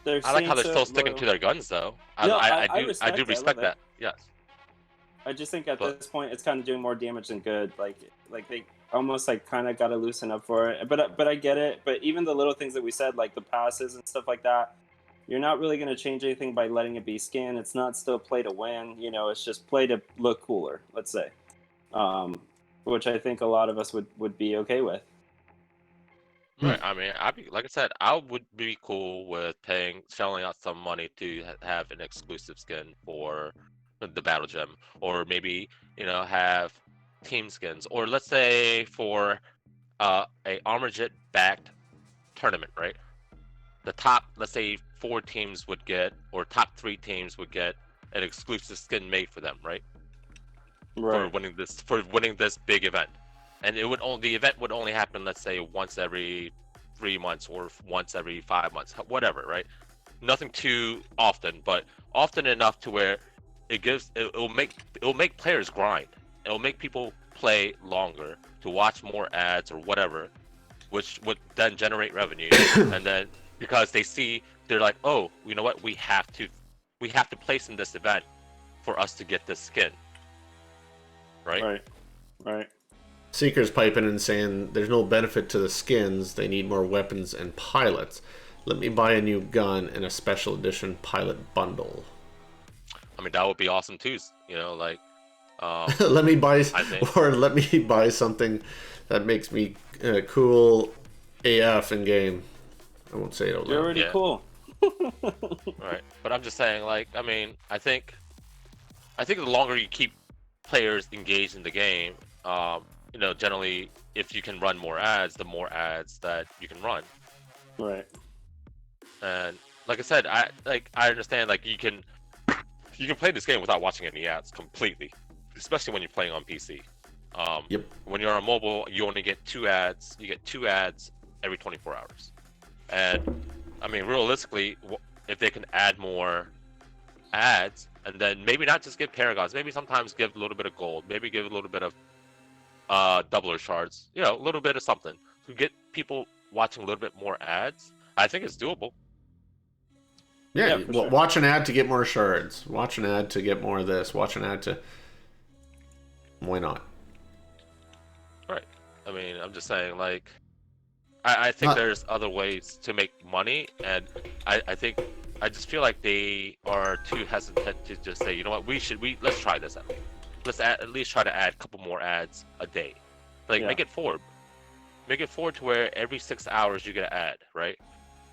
they're I like how they're staying still so sticking loyal. to their guns, though. No, I respect do it. I respect love that. Yes. I just think at But- this point it's kind of doing more damage than good. Like they almost like kind of got to loosen up for it. But I get it. But even the little things that we said, like the passes and stuff like that, you're not really going to change anything by letting it be skin. It's not still play to win. It's just play to look cooler. Let's say, which I think a lot of us would be okay with. Right. I mean, like I said, I would be cool with shelling out some money to have an exclusive skin for the battle gem, or maybe have team skins, or let's say for a Armorjet backed tournament, right? The top, let's say, 4 teams would get, or top 3 teams would get an exclusive skin made for them, right? For winning this big event. And the event would only happen, let's say, once every 3 months or once every 5 months, whatever, right? Nothing too often, but often enough to where it'll make players grind. It'll make people play longer to watch more ads or whatever, which would then generate revenue. And then because they're like, oh, you know what? We have to place in this event for us to get this skin, right? Right. Seeker's piping and saying there's no benefit to the skins. They need more weapons and pilots. Let me buy a new gun and a special edition pilot bundle. I mean, that would be awesome too. Like, let me buy think- something that makes me cool AF in game. I won't say it out loud. You're already cool. Right. But I'm just saying, like, I mean, I think the longer you keep players engaged in the game, generally, if you can run more ads, the more ads that you can run. Right. And like I said, I understand, like, you can play this game without watching any ads completely, especially when you're playing on PC. Yep. When you're on mobile, you only get 2 ads. You get 2 ads every 24 hours. And I mean, realistically, if they can add more ads, and then maybe not just give paragons, maybe sometimes give a little bit of gold, maybe give a little bit of doubler shards, a little bit of something to get people watching a little bit more ads, I think it's doable. Yeah, for sure. watch an ad to get more shards. Watch an ad to get more of this. Watch an ad to... Why not? Right. I mean, I'm just saying, like, I think there's other ways to make money, and I think I just feel like they are too hesitant to just say, you know what, let's try this out. Let's at least try to add a couple more ads a day. Like, make it forward to where every 6 hours you get an ad, right?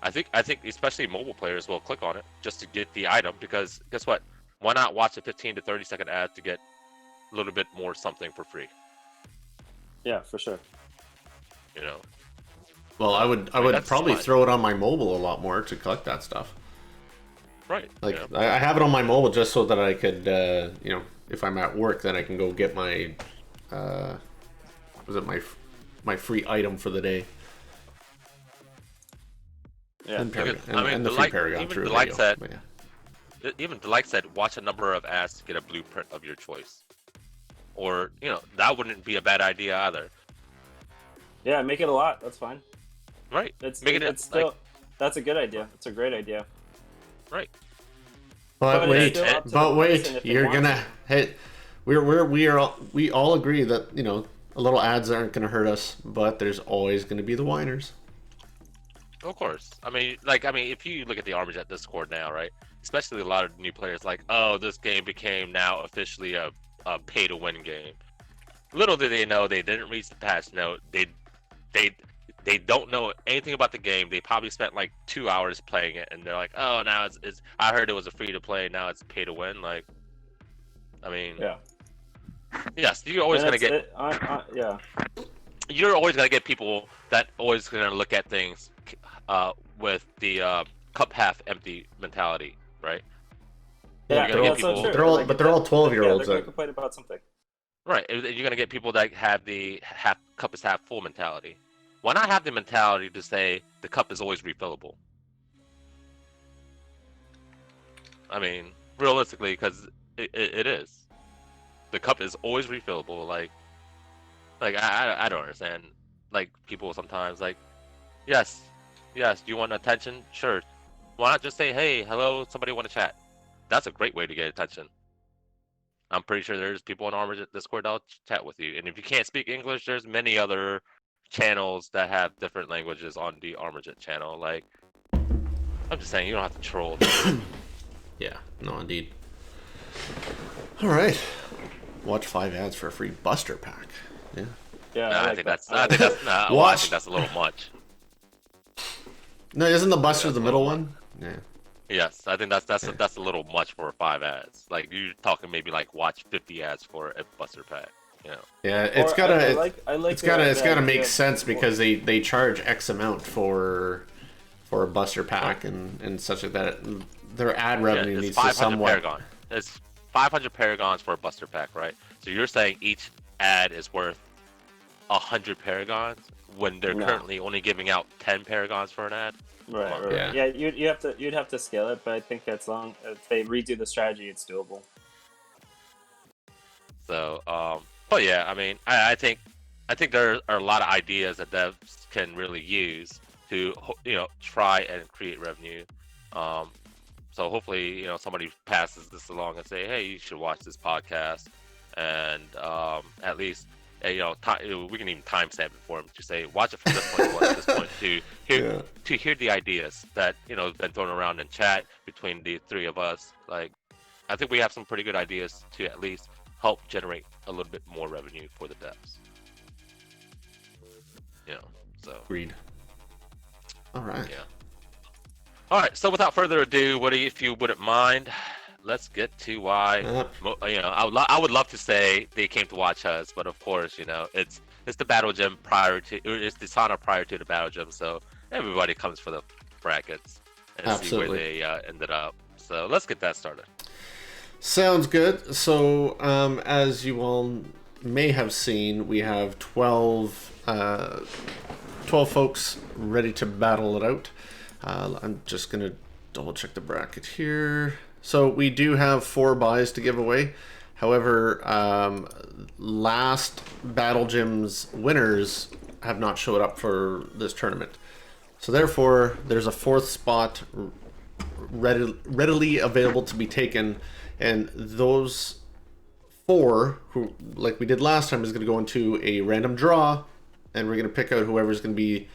I think especially mobile players will click on it just to get the item, because guess what? Why not watch a 15 to 30-second ad to get a little bit more something for free? Yeah, for sure. You know. Well, I would probably throw it on my mobile a lot more to collect that stuff. Right. Like, I have it on my mobile just so that I could, you know, if I'm at work, then I can go get my, my free item for the day. Yeah. And, I mean, the free Paragon even through the like video. said, Yeah. even the like said, watch a number of ads to get a blueprint of your choice. Or, you know, that wouldn't be a bad idea either. Yeah, make it a lot. That's fine. Right. It's like, still that's a good idea. It's a great idea. right. But But wait, it's still up to the person wait, if they you're want gonna hit. We all agree that, you know, a little ads aren't gonna hurt us, but there's always gonna be the whiners. Of course. I mean, if you look at the Armorjet Discord now, right? Especially a lot of new players, like, oh, this game became now officially a pay-to-win game. Little did they know, they didn't read the patch note. They don't know anything about the game. They probably spent like 2 hours playing it, and they're like, oh, now it's I heard it was a free-to-play, now it's pay-to-win. Like, I mean, Yeah. yes, you're always And gonna get. yeah. You're always gonna get people that always gonna look at things with the cup half empty mentality, right? Yeah, You're gonna get that's so people- true. But they're all 12-year-olds. Yeah, they're gonna complain about something. Right, and you're gonna get people that have the cup is half full mentality. Why not have the mentality to say the cup is always refillable? I mean, realistically, because it is. The cup is always refillable. Like I don't understand. Like, people sometimes, like, yes, do you want attention? Sure. Why not just say, hey, hello, somebody want to chat? That's a great way to get attention. I'm pretty sure there's people on Armorjet Discord that'll chat with you. And if you can't speak English, there's many other channels that have different languages on the Armorjet channel. Like, I'm just saying, you don't have to troll. Yeah, no, indeed. All right. Watch 5 ads for a free Buster Pack. Yeah. Yeah, I like think that. that's I think that's a little much. No, isn't the Buster Yeah, the middle one? Yeah. Yes, I think that's a little much for 5 ads. Like, you're talking maybe like watch 50 ads for a Buster Pack. You know. Yeah, it's Or gotta I like it's gotta the make idea sense of- because they charge X amount for a Buster Pack and such like that. Their ad revenue it's needs to 500 somewhat. Paragon. It's 500 Paragons for a Buster Pack, right? So you're saying each ad is worth 100 Paragons when they're No. currently only giving out 10 Paragons for an ad? Right. Yeah. Yeah, you'd have to scale it, but I think as long if they redo the strategy, it's doable. So, but yeah, I mean, I think there are a lot of ideas that devs can really use to, you know, try and create revenue. So hopefully, you know, somebody passes this along and say, hey, you should watch this podcast, and at least, you know, we can even timestamp it for them to say, watch it from this point to watch this point to hear the ideas that, you know, been thrown around in chat between the three of us. Like, I think we have some pretty good ideas to at least help generate a little bit more revenue for the devs. You know, so. Agreed. All right. Yeah. All right. So without further ado, Woody, if you wouldn't mind, let's get to why. You know, I would love to say they came to watch us, but of course, you know, it's the battle gym it's the sauna prior to the battle gym, so everybody comes for the brackets and Absolutely. see where they ended up. So let's get that started. Sounds good. So, as you all may have seen, we have 12 folks ready to battle it out. I'm just going to double check the bracket here. So we do have 4 buys to give away. However, last Battle Gym's winners have not showed up for this tournament. So therefore, there's a fourth spot readily available to be taken, and those 4, who, like we did last time, is going to go into a random draw, and we're going to pick out whoever's going to be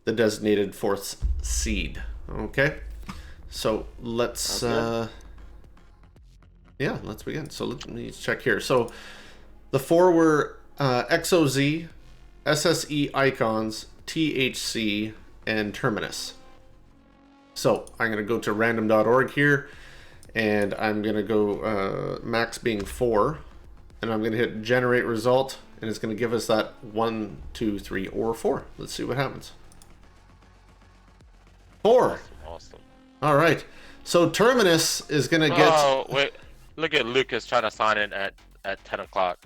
the designated 4th seed. Okay? So let's let's begin. So let me check here. So the 4 were XOZ, SSE Icons, THC, and Terminus. So I'm going to go to random.org here, and I'm going to go max being 4, and I'm going to hit generate result, and it's going to give us that 1, 2, 3, or 4. Let's see what happens. 4. Awesome. All right. So Terminus is going to get... Oh, wait. Look at Lucas trying to sign in at 10 o'clock.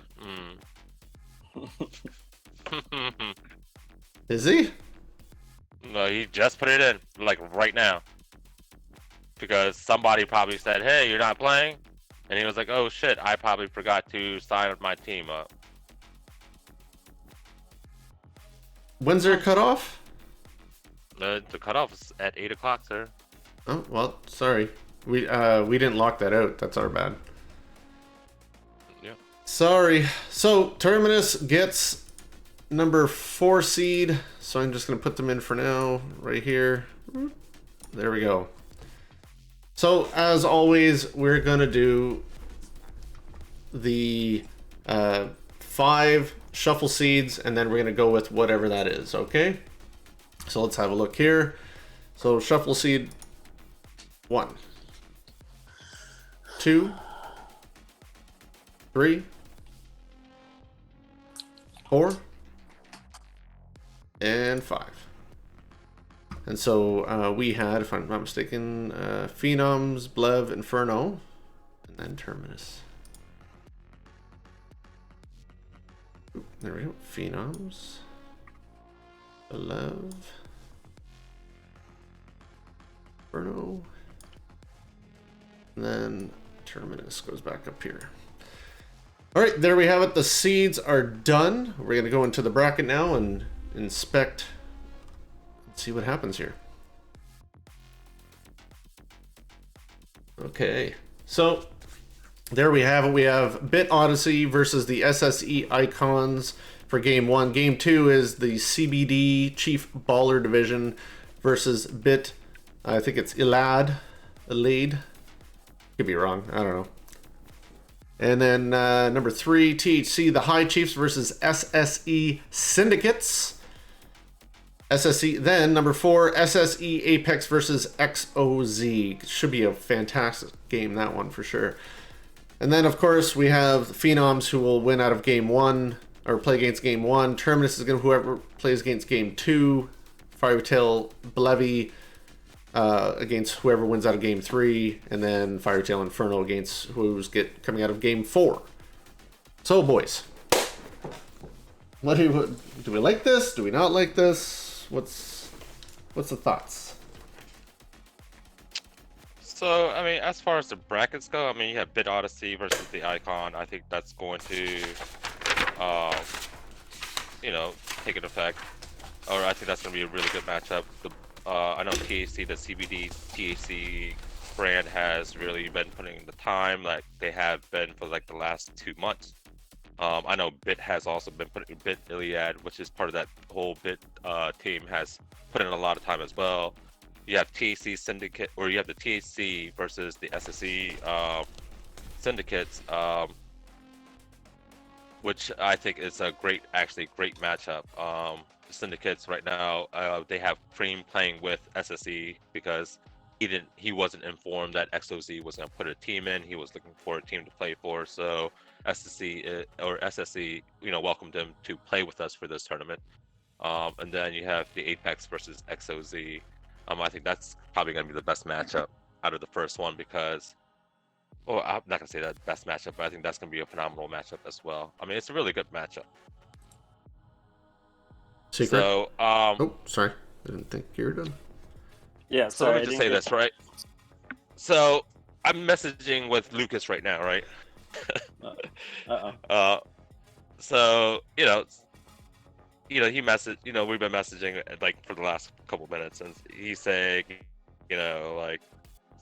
Is he? No, he just put it in, like, right now. Because somebody probably said, hey, you're not playing? And he was like, oh, shit, I probably forgot to sign my team up. When's their cutoff? The cutoff is at 8 o'clock, sir. Oh, well, sorry. We didn't lock that out. That's our bad. Yeah. Sorry. So, Terminus gets number 4 seed. So I'm just going to put them in for now, right here. There we go. So, as always, we're going to do the 5 shuffle seeds, and then we're going to go with whatever that is, okay? So let's have a look here. So, shuffle seed 1, 2, 3, 4, and 5. And so we had, if I'm not mistaken, Phenoms, Blev, Inferno, and then Terminus. Oop, there we go. Phenoms, Blev, Inferno, and then Terminus goes back up here. All right, there we have it. The seeds are done. We're going to go into the bracket now and inspect and see what happens here. Okay, so there we have it. We have Bit Odyssey versus the SSE Icons for Game 1. Game 2 is the CBD Chief Baller Division versus Bit, I think it's Elad. Could be wrong, I don't know. And then number 3, THC, the High Chiefs versus SSE Syndicates. SSE, then number 4, SSE Apex versus XOZ. Should be a fantastic game, that one for sure. And then, of course, we have Phenoms, who will win out of Game 1, or play against Game 1. Terminus is going to whoever plays against Game 2. Firetail, Blevy against whoever wins out of Game 3. And then Firetail Inferno against who's coming out of Game 4. So, boys, what do we like this? Do we not like this? What's the thoughts? So, I mean, as far as the brackets go, I mean, you have Bit Odyssey versus the Icon. I think that's going to, take an effect. Or I think that's going to be a really good matchup. I know THC, the CBD THC brand, has really been putting the time like they have been for like the last 2 months. I know Bit has also been putting Bit Iliad, which is part of that whole Bit team, has put in a lot of time as well. You have THC Syndicate, or you have the THC versus the SSE Syndicates, which I think is a great matchup. The Syndicates right now, they have Cream playing with SSE because he wasn't informed that XOZ was going to put a team in. He was looking for a team to play for, so SSE, welcomed him to play with us for this tournament. And then you have the Apex versus XOZ. I think that's probably going to be the best matchup out of the first one because, well, I'm not going to say that best matchup, but I think that's going to be a phenomenal matchup as well. I mean, it's a really good matchup. Secret? So, oh, sorry. I didn't think you were done. Yeah, so let me just say this, right? So, I'm messaging with Lucas right now, right? Uh-oh. So, he messaged, we've been messaging like for the last couple minutes, and he's saying, like,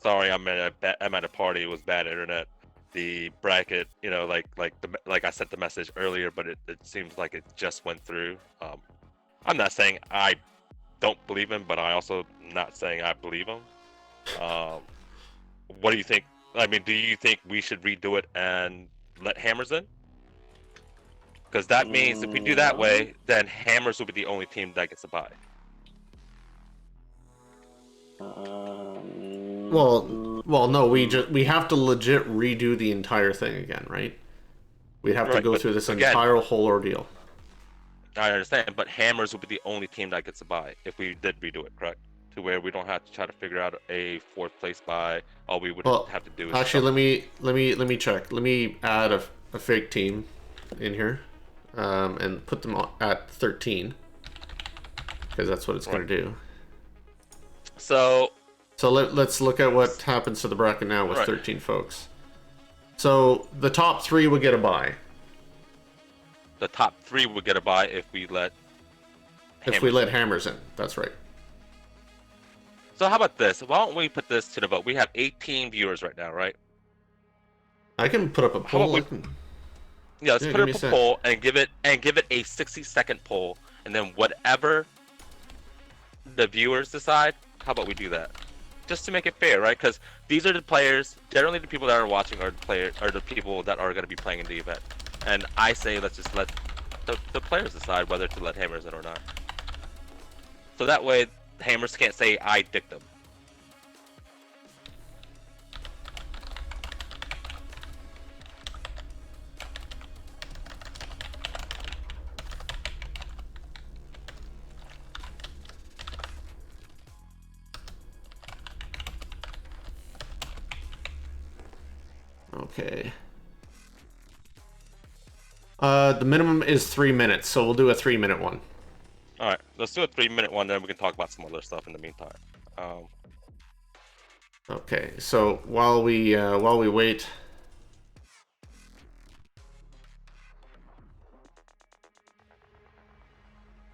sorry, I'm at a party. It was bad internet. The bracket, like I sent the message earlier, but it seems like it just went through. I'm not saying I don't believe him, but I also not saying I believe him. What do you think? I mean, do you think we should redo it and let Hammers in? Because that means if we do that way, then Hammers will be the only team that gets a bye. Well, no, we have to legit redo the entire thing again, right? We'd have to go through this entire whole ordeal. I understand, but Hammers will be the only team that gets a bye if we did redo it, correct? To where we don't have to try to figure out a fourth place bye. All we would have to do is actually let me check. Let me add a fake team in here, and put them at 13 because that's what it's going to do. So let's look at what happens to the bracket now with 13 folks. So the top 3 would get a bye. The top 3 would get a bye if we let Hammers in. That's right. So how about this? Why don't we put this to the vote? We have 18 viewers right now, right? I can put up a poll. Let's put up a poll and give it a 60-second poll, and then whatever the viewers decide, how about we do that? Just to make it fair, right? Because these are the players. Generally, the people that are watching are the people that are going to be playing in the event. And I say let's just let the players decide whether to let Hammers in or not. So that way, Hammers can't say I dicked them. Okay. The minimum is 3 minutes, so we'll do a 3-minute one. All right, let's do a 3-minute one, then we can talk about some other stuff in the meantime. Okay, so while we wait,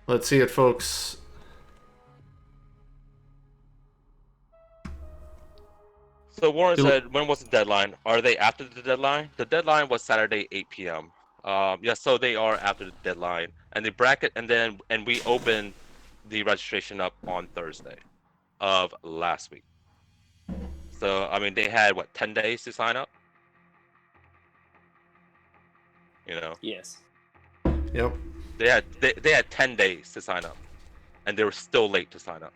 let's see it, folks. So Warren said, when was the deadline? Are they after the deadline? The deadline was Saturday, 8 p.m. Yes, so they are after the deadline, and the bracket, and we opened the registration up on Thursday of last week. So I mean, they had 10 days to sign up. Yes. Yep. They had 10 days to sign up, and they were still late to sign up.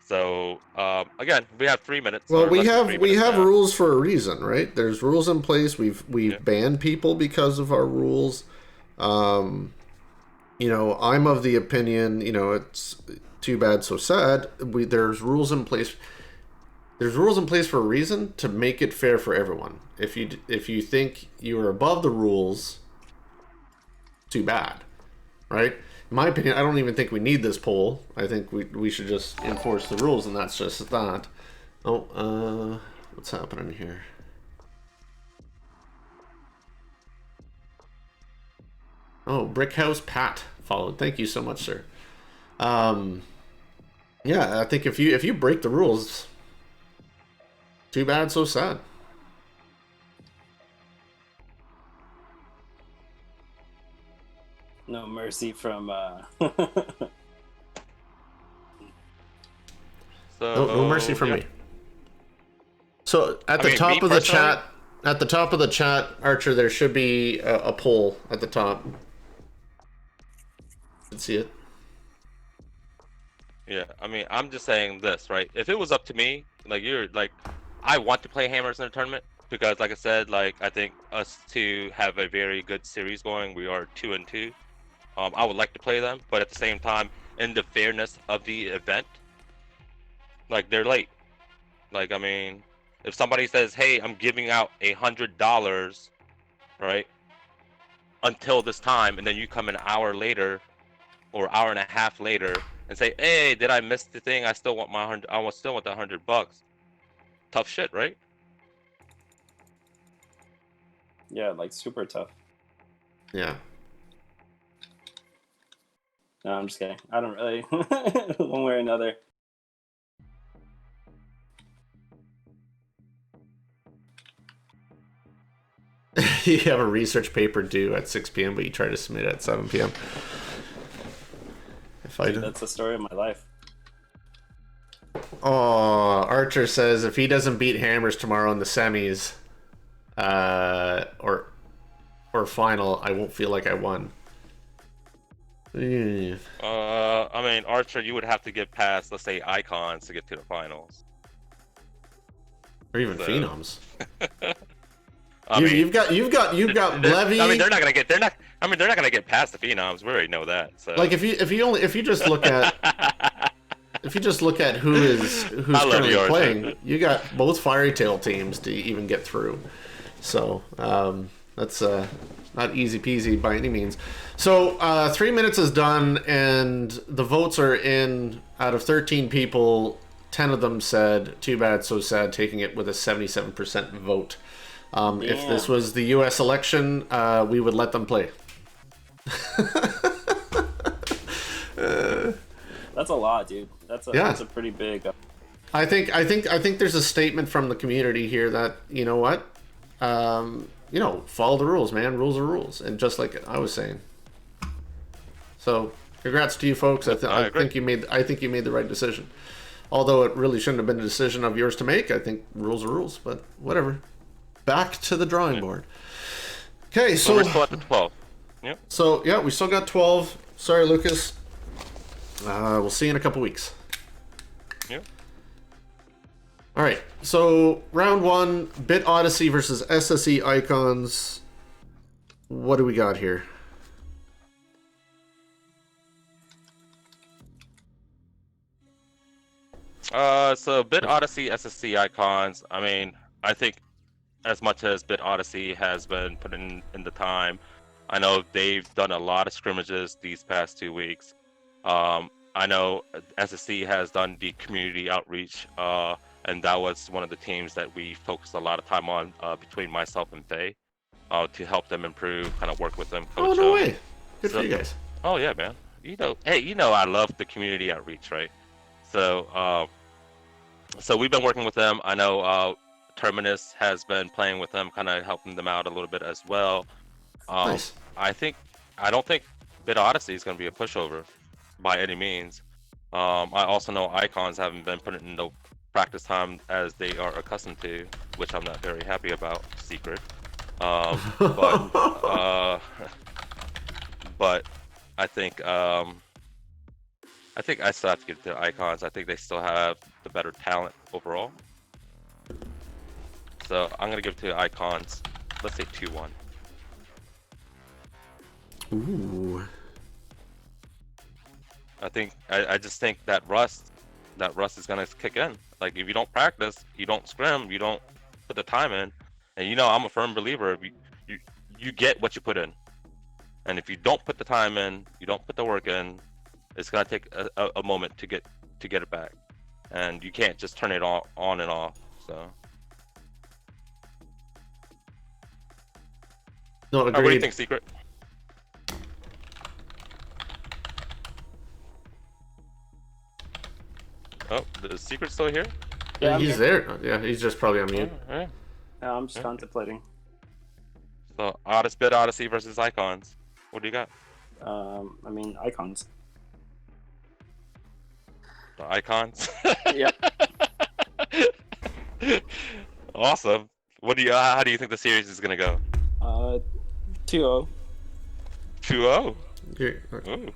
So again, we have 3 minutes. Well, we have rules for a reason, right? There's rules in place. We've banned people because of our rules. I'm of the opinion, it's too bad, so sad. There's rules in place. There's rules in place for a reason, to make it fair for everyone. If you think you are above the rules, too bad, right? In my opinion, I don't even think we need this poll. I think we should just enforce the rules, and that's just that. Oh, what's happening here? Oh, Brickhouse Pat followed. Thank you so much, sir. Yeah, I think if you break the rules, too bad, so sad. No mercy from No mercy from me. So at the top of the chat, Archer, there should be a poll at the top. You can see it. Yeah, I mean, I'm just saying this, right? If it was up to me, I want to play Hammers in a tournament because, like I said, I think us two have a very good series going. We are 2-2. I would like to play them, but at the same time, in the fairness of the event, they're late. I mean, if somebody says, "Hey, I'm giving out $100," right, until this time, and then you come an hour later, or hour and a half later, and say, "Hey, did I miss the thing? I still want my $100. I still want the $100." Tough shit, right? Yeah, super tough. Yeah. No, I'm just kidding. I don't really one way or another. You have a research paper due at 6 p.m., but you try to submit it at 7 p.m. If I Dude, did. that's the story of my life. Oh, Archer says if he doesn't beat Hammers tomorrow in the semis, or final, I won't feel like I won. I mean, Archer, you would have to get past, let's say, Icons to get to the finals. Or even So- Phenoms. You've got Blevy. I mean, they're not gonna get past the Phenoms. We already know that. So. Like if you just look at who's currently yours, playing, man. you got both Fairy Tail teams to even get through. So that's not easy peasy by any means. So 3 minutes is done, and the votes are in. Out of 13 people, 10 of them said, "Too bad, so sad," taking it with a 77% vote. If this was the U.S. election, we would let them play. That's a lot, dude. That's a pretty big. I think there's a statement from the community here that, you know what, follow the rules, man. Rules are rules, and just like I was saying. So, congrats to you folks. I think you made the right decision. Although it really shouldn't have been a decision of yours to make. I think rules are rules, but whatever. Back to the drawing board. Okay, so we're still at the 12. Yep. So yeah, we still got 12. Sorry, Lucas. We'll see you in a couple weeks. Yep. All right. So round 1, Bit Odyssey versus SSE Icons. What do we got here? So Bit Odyssey, SSC Icons. I mean, I think as much as Bit Odyssey has been putting in the time, I know they've done a lot of scrimmages these past 2 weeks. I know SSC has done the community outreach, and that was one of the teams that we focused a lot of time on between myself and Faye to help them improve, kind of work with them, coach Oh, no them. way. Good for you guys. Oh yeah, man. Hey, I love the community outreach, right? So, so we've been working with them. I know Terminus has been playing with them, kind of helping them out a little bit as well. Nice. I don't think Bit Odyssey is going to be a pushover by any means. I also know Icons haven't been putting in the practice time as they are accustomed to, which I'm not very happy about. Secret. But I think I still have to give it to Icons. I think they still have the better talent overall. So I'm gonna give it to Icons. Let's say 2-1. Ooh. I just think that rust is gonna kick in. Like if you don't practice, you don't scrim, you don't put the time in, and I'm a firm believer of you get what you put in, and if you don't put the time in, you don't put the work in, it's gonna take a moment to get it back, and you can't just turn it on and off. So. No, agreed. What do you think, Secret? Oh, the Secret's still here? Yeah, I'm he's here. there. Yeah, he's just probably on mute. Yeah. No, I'm just contemplating. So, Bit Odyssey versus Icons. What do you got? I mean, Icons. The Icons? Yep. Awesome. How do you think the series is gonna go? 2-0. 2-0. Here. Ooh.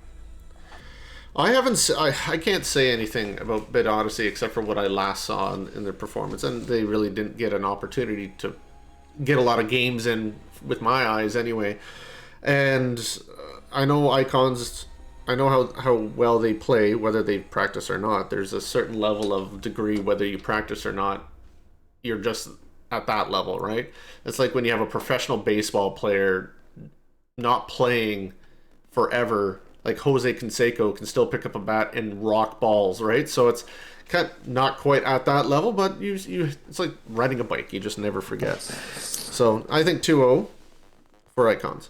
I can't say anything about Bit Odyssey except for what I last saw in their performance, and they really didn't get an opportunity to get a lot of games in with my eyes anyway. And I know Icons, I know how well they play, whether they practice or not. There's a certain level of degree, whether you practice or not, you're just at that level, right? It's like when you have a professional baseball player not playing forever, like Jose Canseco can still pick up a bat and rock balls, right? So it's kind of not quite at that level, but you it's like riding a bike. You just never forget. So I think 2-0 for Icons.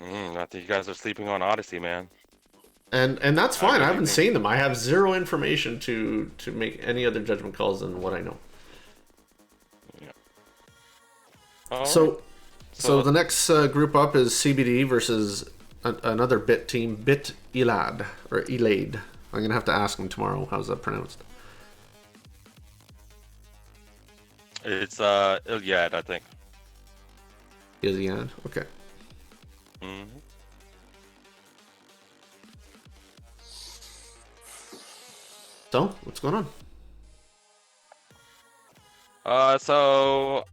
I think you guys are sleeping on Odyssey, man. And that's fine. I really haven't think- seen them. I have zero information to make any other judgment calls than what I know. All So, right. so the next group up is CBD versus another bit team, Bit Elad or Elade. I'm gonna have to ask him tomorrow. How's that pronounced? It's Iliad, I think. Iliad. Okay. hmm So, what's going on? So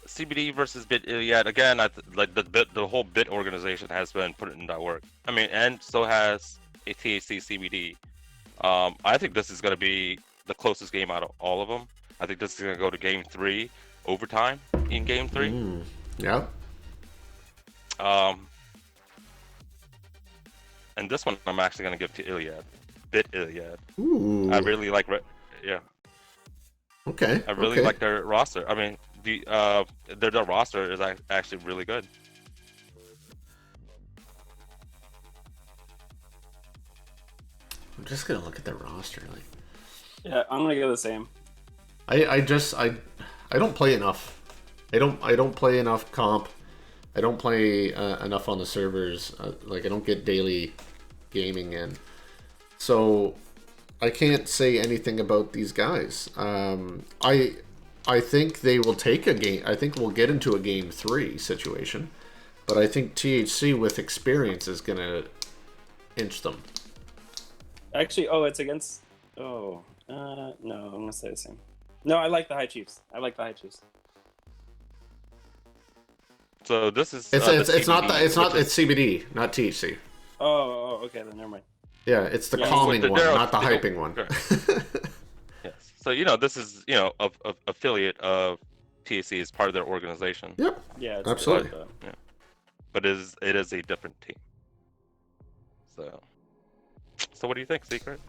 CBD versus Bit Iliad again. Like the whole Bit organization has been putting in that work. I mean, and so has a THC CBD. I think this is going to be the closest game out of all of them. I think this is going to go to game 3, overtime in game 3. Yeah. And this one I'm actually going to give to Iliad, Bit Iliad. Ooh. I really like, yeah, Okay. I really okay. like their roster. I mean, their roster is actually really good. I'm just gonna look at their roster. Like, Yeah, I'm gonna go the same. I don't play enough. I don't play enough comp. I don't play enough on the servers. Like I don't get daily gaming in, so I can't say anything about these guys. I think they will take a game. I think we'll get into a game 3 situation, but I think THC with experience is gonna inch them. Actually, it's against. No, I'm gonna say the same. No, I like the High Chiefs. So this is It's CBD, it's CBD, not THC. Oh, okay, then never mind. Yeah, it's the Yeah, calming they're- one, they're- not the they hyping don't- one. Yes. So this is of affiliate of THC is part of their organization, Yep. Yeah, it's Absolutely. but it is a different team. So what do you think, Secret?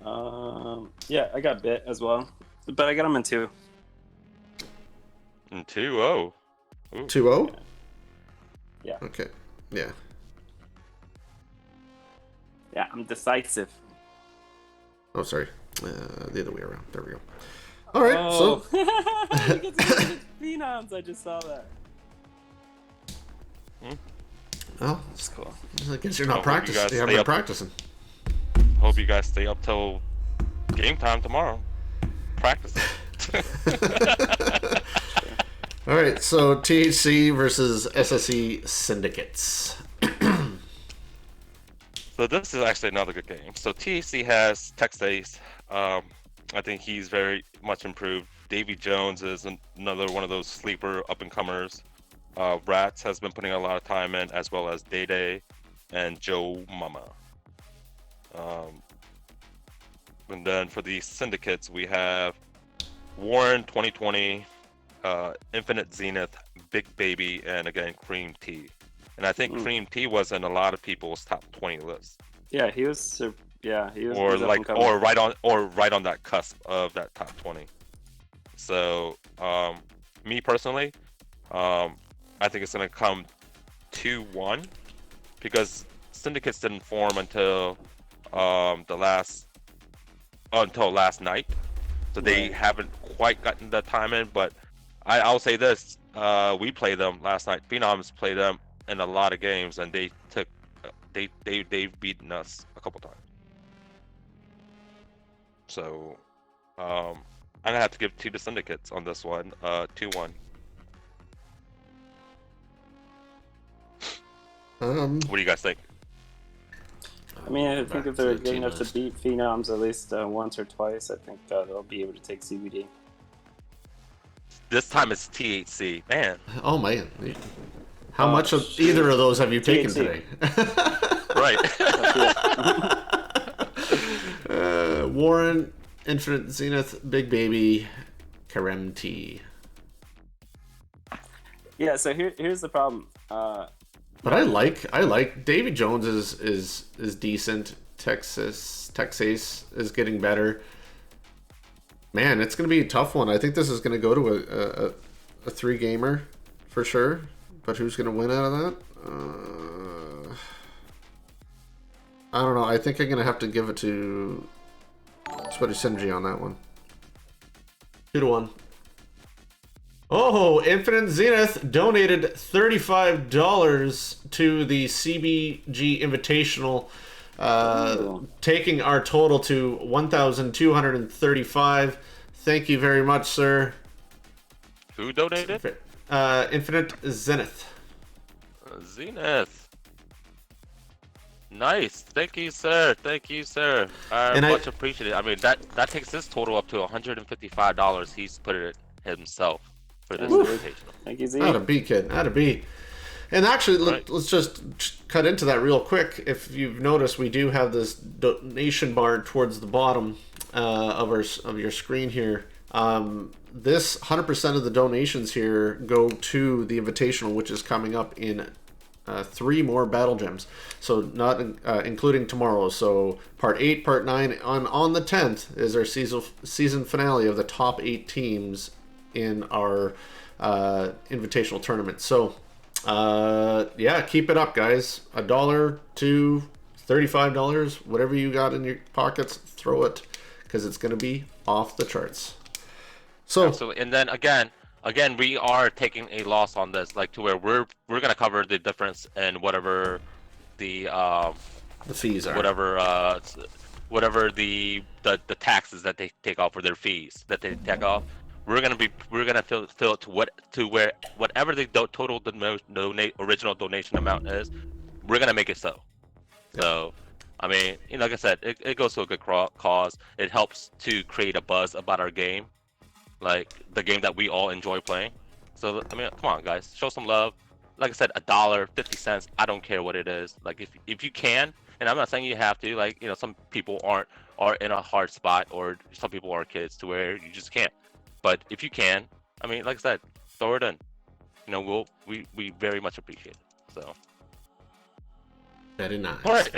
Yeah, I got Bit as well, but I got them in 2. In 2-0. Ooh. 2-0? Yeah. Okay. Yeah. Yeah, I'm decisive. Oh, sorry. The other way around. There we go. All right. Oh. So You get to see the phenoms. I just saw that. well, That's cool. I guess you're I not hope practicing. you guys You haven't stay been up. practicing. Hope you guys stay up till game time tomorrow. Practicing. All right. So THC versus SSE syndicates. So this is actually another good game. So THC has Texas. I think he's very much improved. Davy Jones is another one of those sleeper up-and-comers. Rats has been putting a lot of time in, as well as Day Day and Joe Mama. And then for the syndicates, we have Warren 2020, Infinite Zenith, Big Baby, and again Cream Tea. And I think Cream Tea was in a lot of people's top 20 lists, Yeah, he was. Yeah, he was. or he was up like, and coming. or right on that cusp of that top 20. So, me personally, I think it's gonna come 2-1 because syndicates didn't form until last night, so they Right. haven't quite gotten the time in. But I'll say this: we played them last night. Phenoms played them in a lot of games, and they've beaten us a couple times. So I'm gonna have to give to the syndicates on this one, 2-1. What do you guys think? I mean, I think if they're good team enough to list. beat Phenoms at least once or twice, I think they'll be able to take CBD. This time it's THC, man. Oh man. How Oh, much of shit. either of those have you taken THC. today? Right. Warren, Infinite Zenith, Big Baby, Karem T. Yeah. So here's the problem. But I like Davy Jones is decent. Texas is getting better. Man, it's gonna be a tough one. I think this is gonna go to a 3-gamer for sure. But who's gonna win out of that? I don't know. I think I'm gonna have to give it to Sweaty Synergy on that one. 2-1. Oh, Infinite Zenith donated $35 to the CBG Invitational, taking our total to 1,235. Thank you very much, sir. Who donated? Infinite Zenith. Zenith. Nice. Thank you, sir. Thank you, sir. Much appreciated. I mean, that takes this total up to $155. He's put it himself for this invitational. Thank you, Z. Not a B, kid. Not a B. And actually, let's just cut into that real quick. If you've noticed, we do have this donation bar towards the bottom of your screen here. This 100% of the donations here go to the invitational, which is coming up in 3 more battle gems, so not including tomorrow. So part 8, part 9, on the 10th is our season finale of the top 8 teams in our invitational tournament. So yeah, keep it up, guys. $1 to $35, whatever you got in your pockets, throw it, because it's going to be off the charts. So absolutely. And then again, we are taking a loss on this, like to where we're gonna cover the difference in whatever the fees are, whatever the taxes that they take off, or their fees that they take off. We're gonna fill it to where whatever the total original donation amount is, we're gonna make it so. Yeah. So, I mean, like I said, it goes to a good cause. It helps to create a buzz about our game. Like the game that we all enjoy playing. So I mean, come on, guys, show some love. Like I said, $1, 50 cents. I don't care what it is. Like if you can, and I'm not saying you have to. Like some people are in a hard spot, or some people are kids to where you just can't. But if you can, I mean, like I said, throw it in. We very much appreciate it. So very nice. All right.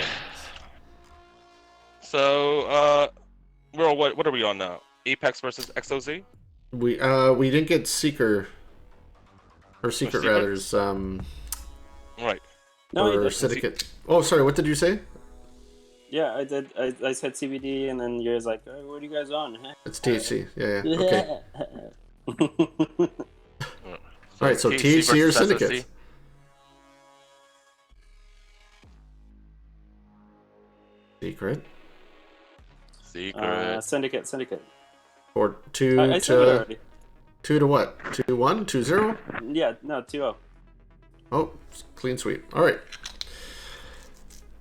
So Merle, what are we on now? Apex versus XOZ. We didn't get Seeker, or Secret rather's right. No, or Syndicate. Oh, sorry, what did you say? Yeah, I did. I said CBD, and then you're like, oh, what are you guys on? It's THC. Yeah. Okay. Okay. All right, so THC or Syndicate? Secret. Syndicate. Or 2 I said it already. 2 to what? 2-1? 2-0? Yeah, no, 2-0. Oh, clean sweep. All right.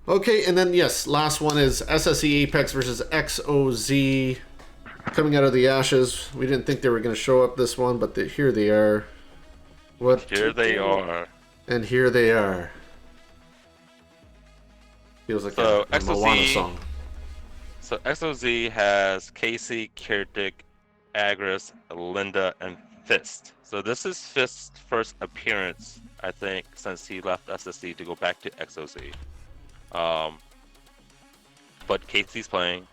Okay, and then, yes, last one is SSE Apex versus XOZ. Coming out of the ashes. We didn't think they were going to show up this one, but here they are. Here they are. And here they are. Feels like a Moana song. So XOZ has Casey, Kirtik, Agris, Linda, and Fist. So this is Fist's first appearance, I think, since he left SSE to go back to XOZ. But Casey's playing,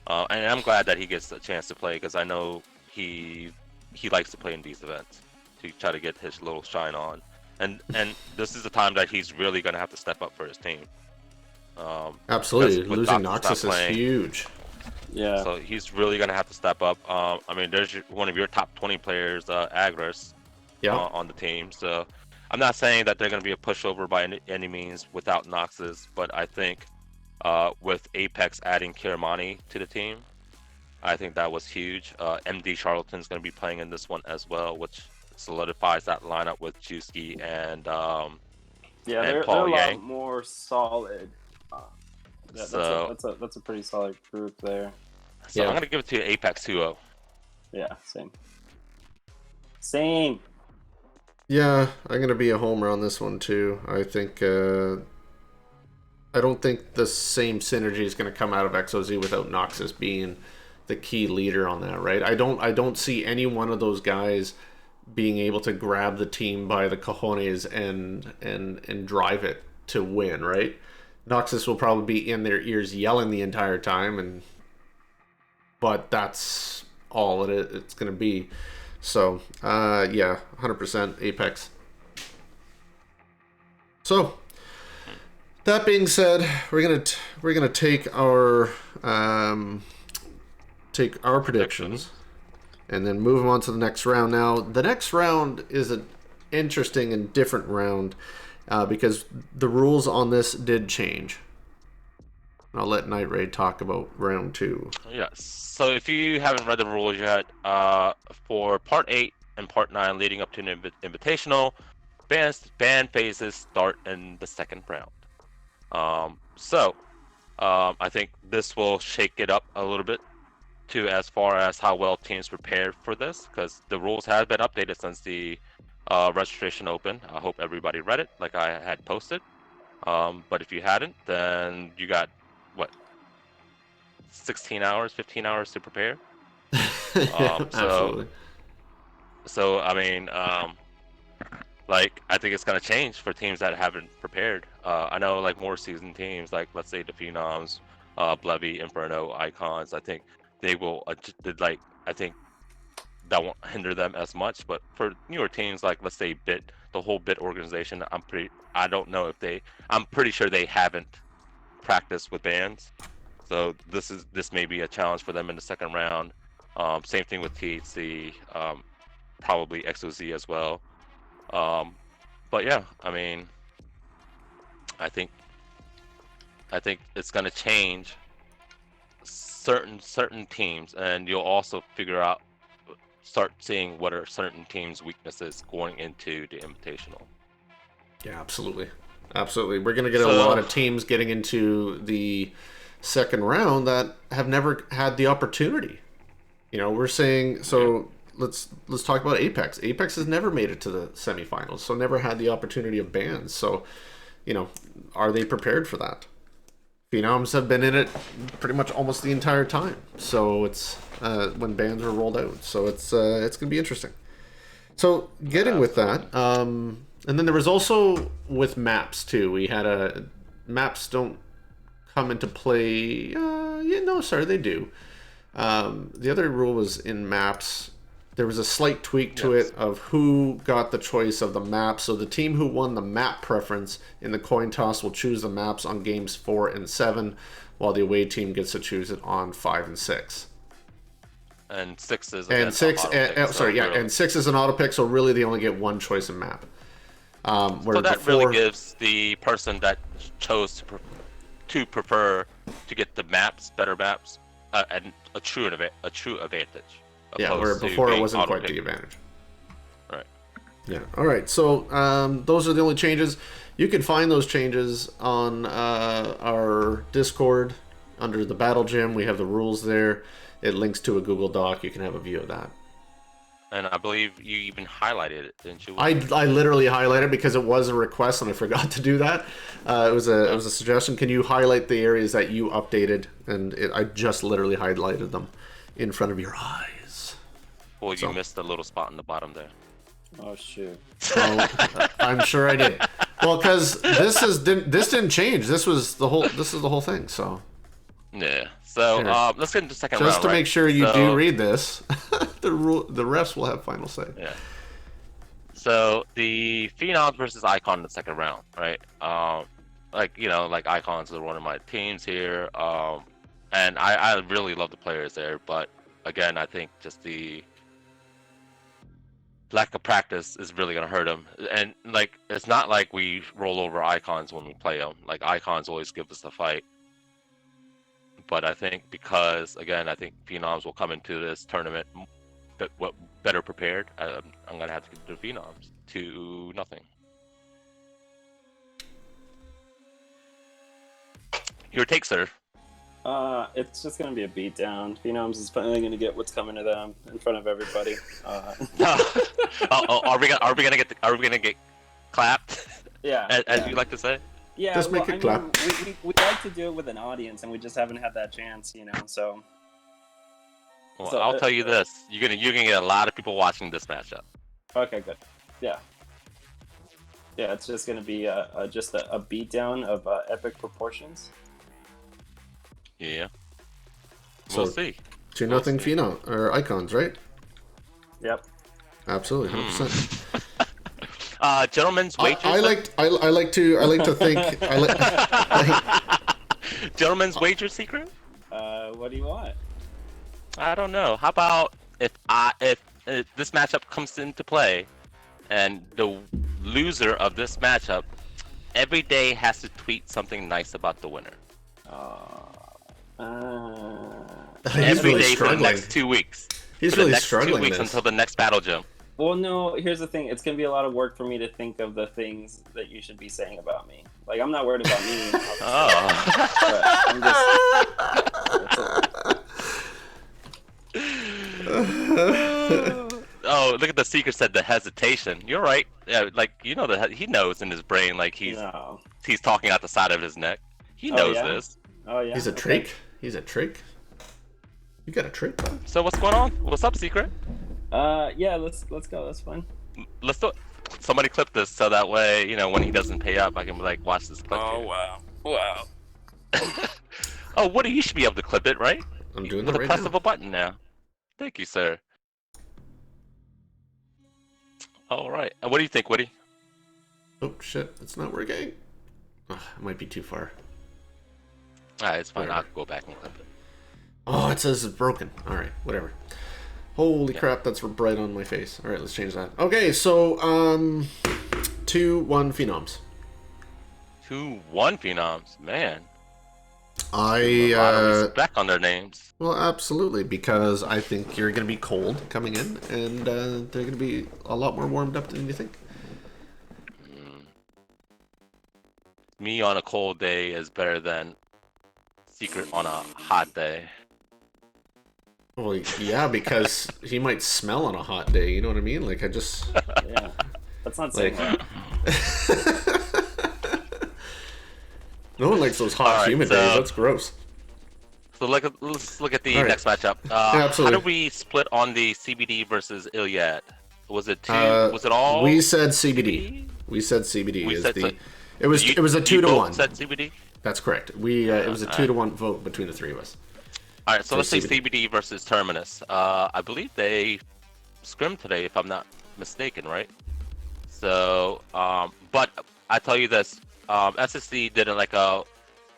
and I'm glad that he gets a chance to play, because I know he likes to play in these events to try to get his little shine on. And this is the time that he's really going to have to step up for his team. Absolutely, losing Noxus is huge. Yeah. So he's really going to have to step up. I mean, there's one of your top 20 players, Agris, on the team. So I'm not saying that they're going to be a pushover by any means without Noxus, but I think with Apex adding Kiramani to the team, I think that was huge. MD Charlatan's going to be playing in this one as well, which solidifies that lineup with Juski and they're Paul a Yang. lot more solid. That's a pretty solid group there. So I'm gonna give it to Apex 2-0. Yeah, same. Yeah, I'm gonna be a homer on this one too. I think I don't think the same synergy is gonna come out of XOZ without Noxus being the key leader on that, right? I don't see any one of those guys being able to grab the team by the cojones and drive it to win, right? Noxus will probably be in their ears yelling the entire time, but that's all it's going to be. So, yeah, 100% Apex. So, that being said, we're going to we're gonna take our predictions and then move on to the next round. Now, the next round is an interesting and different round because the rules on this did change. I'll let Night Raid talk about round 2. Yes. So if you haven't read the rules yet, for Part 8 and Part 9 leading up to an invitational, ban phases start in the second round. I think this will shake it up a little bit to as far as how well teams prepared for this, because the rules have been updated since the registration opened. I hope everybody read it like I had posted. But if you hadn't, then you got, 16 hours, 15 hours to prepare? Absolutely. So, I mean, I think it's going to change for teams that haven't prepared. I know, more seasoned teams, let's say the Phenoms, Blevy, Inferno, Icons, I think they will, I think that won't hinder them as much. But for newer teams, let's say Bit, the whole Bit organization, I'm pretty sure they haven't practiced with bans. So this may be a challenge for them in the second round. Same thing with THC, probably XOZ as well. But yeah, I mean, I think it's gonna change certain teams, and you'll also start seeing what are certain teams' weaknesses going into the invitational. Yeah, absolutely. We're gonna get a lot of teams getting into the second round that have never had the opportunity. We're saying so. Let's talk about Apex. Apex has never made it to the semifinals, so never had the opportunity of bans. So, are they prepared for that? Phenoms have been in it pretty much almost the entire time. So it's when bans were rolled out. So it's gonna be interesting. So getting with that, and then there was also with maps too. We had maps don't come into play. They do. The other rule was in maps. There was a slight tweak to it of who got the choice of the map. So the team who won the map preference in the coin toss will choose the maps on games 4 and 7, while the away team gets to choose it on 5 and 6. And 6 is and 6 and 6 is an auto pick. So really, they only get one choice of map. So that really gives the person that chose to prefer to get the better maps, and a true advantage. Yeah, where before it wasn't quite the advantage. Right. Yeah. All right. So those are the only changes. You can find those changes on our Discord under the Battle Gym. We have the rules there. It links to a Google Doc. You can have a view of that. And I believe you even highlighted it, didn't you? I literally highlighted because it was a request and I forgot to do that. It was a suggestion. Can you highlight the areas that you updated? And I just literally highlighted them in front of your eyes. Well, you missed the little spot in the bottom there. Oh shoot! I'm sure I did. Well, because this didn't change. This is the whole thing. So yeah. So let's get into the second round. Just to make sure you do read this, the refs will have final say. Yeah. So the Phenoms versus Icon in the second round, right? Icons are one of my teams here, and I really love the players there, but again, I think just the lack of practice is really gonna hurt them. And it's not like we roll over Icons when we play them. Icons always give us the fight. But I think because, again, I think Phenoms will come into this tournament better prepared. I'm going to have to give the Phenoms 2-0. Your take, sir. It's just going to be a beatdown. Phenoms is finally going to get what's coming to them in front of everybody. Are we gonna get clapped? Yeah. As you like to say? Yeah, just make it clap. We like to do it with an audience, and we just haven't had that chance, So. Well, I'll tell you this: you're gonna get a lot of people watching this matchup. Okay, good. Yeah. Yeah, it's just gonna be just a beatdown of epic proportions. Yeah. We'll see. 2-0 Phenom or Icons, right? Yep. Absolutely, 100%. Gentlemen's wagers. I like to think. gentleman's wager secret? What do you want? I don't know. How about if this matchup comes into play, and the loser of this matchup every day has to tweet something nice about the winner. He's Every really day for the struggling. next 2 weeks. He's For the really next struggling 2 weeks this. until the next battle gym. Well, no. Here's the thing. It's gonna be a lot of work for me to think of the things that you should be saying about me. Like, I'm not worried about me. Oh. But I'm just. Oh, look at the Seeker said the hesitation. You're right. Yeah, like that he knows in his brain, like he's talking out the side of his neck. He knows this. Oh yeah. He's a trick. He's a trick. You got a trick, bud? So what's going on? What's up, Secret? Yeah. Let's go. That's fine. Let's do it. Somebody clip this so that way, when he doesn't pay up, I can be like, watch this clip. Oh here. wow. Oh, Woody, you should be able to clip it, right? I'm doing With that a right press now. of a button now. Thank you, sir. All right. What do you think, Woody? Oh shit, it's not working. It might be too far. Alright, it's fine. Whatever. I'll go back and clip it. Oh, it says it's broken. Alright, whatever. Holy crap, that's bright on my face. Alright, let's change that. Okay, so 2-1 Phenoms. 2-1 Phenoms, man. I A lot of respect on their names. well, absolutely, because I think you're going to be cold coming in, and they're going to be a lot more warmed up than you think. Me on a cold day is better than Secret on a hot day. Well, yeah, because he might smell on a hot day. You know what I mean? Like, I just Yeah. That's not saying like. that. No one likes those hot, Alright, humid days. That's gross. So let's look at the Alright. next matchup. absolutely. How did we split on the CBD versus Iliad? Was it two? Uh, Was it all? We said CBD. We said CBD We is said the. so- It was a 2 to both 1. Said CBD. That's correct. It was a 2 to 1 vote between the three of us. All right, so For let's say CBD. CBD versus Terminus. I believe they scrimmed today, if I'm not mistaken, right? So, but I tell you this, SSC did like a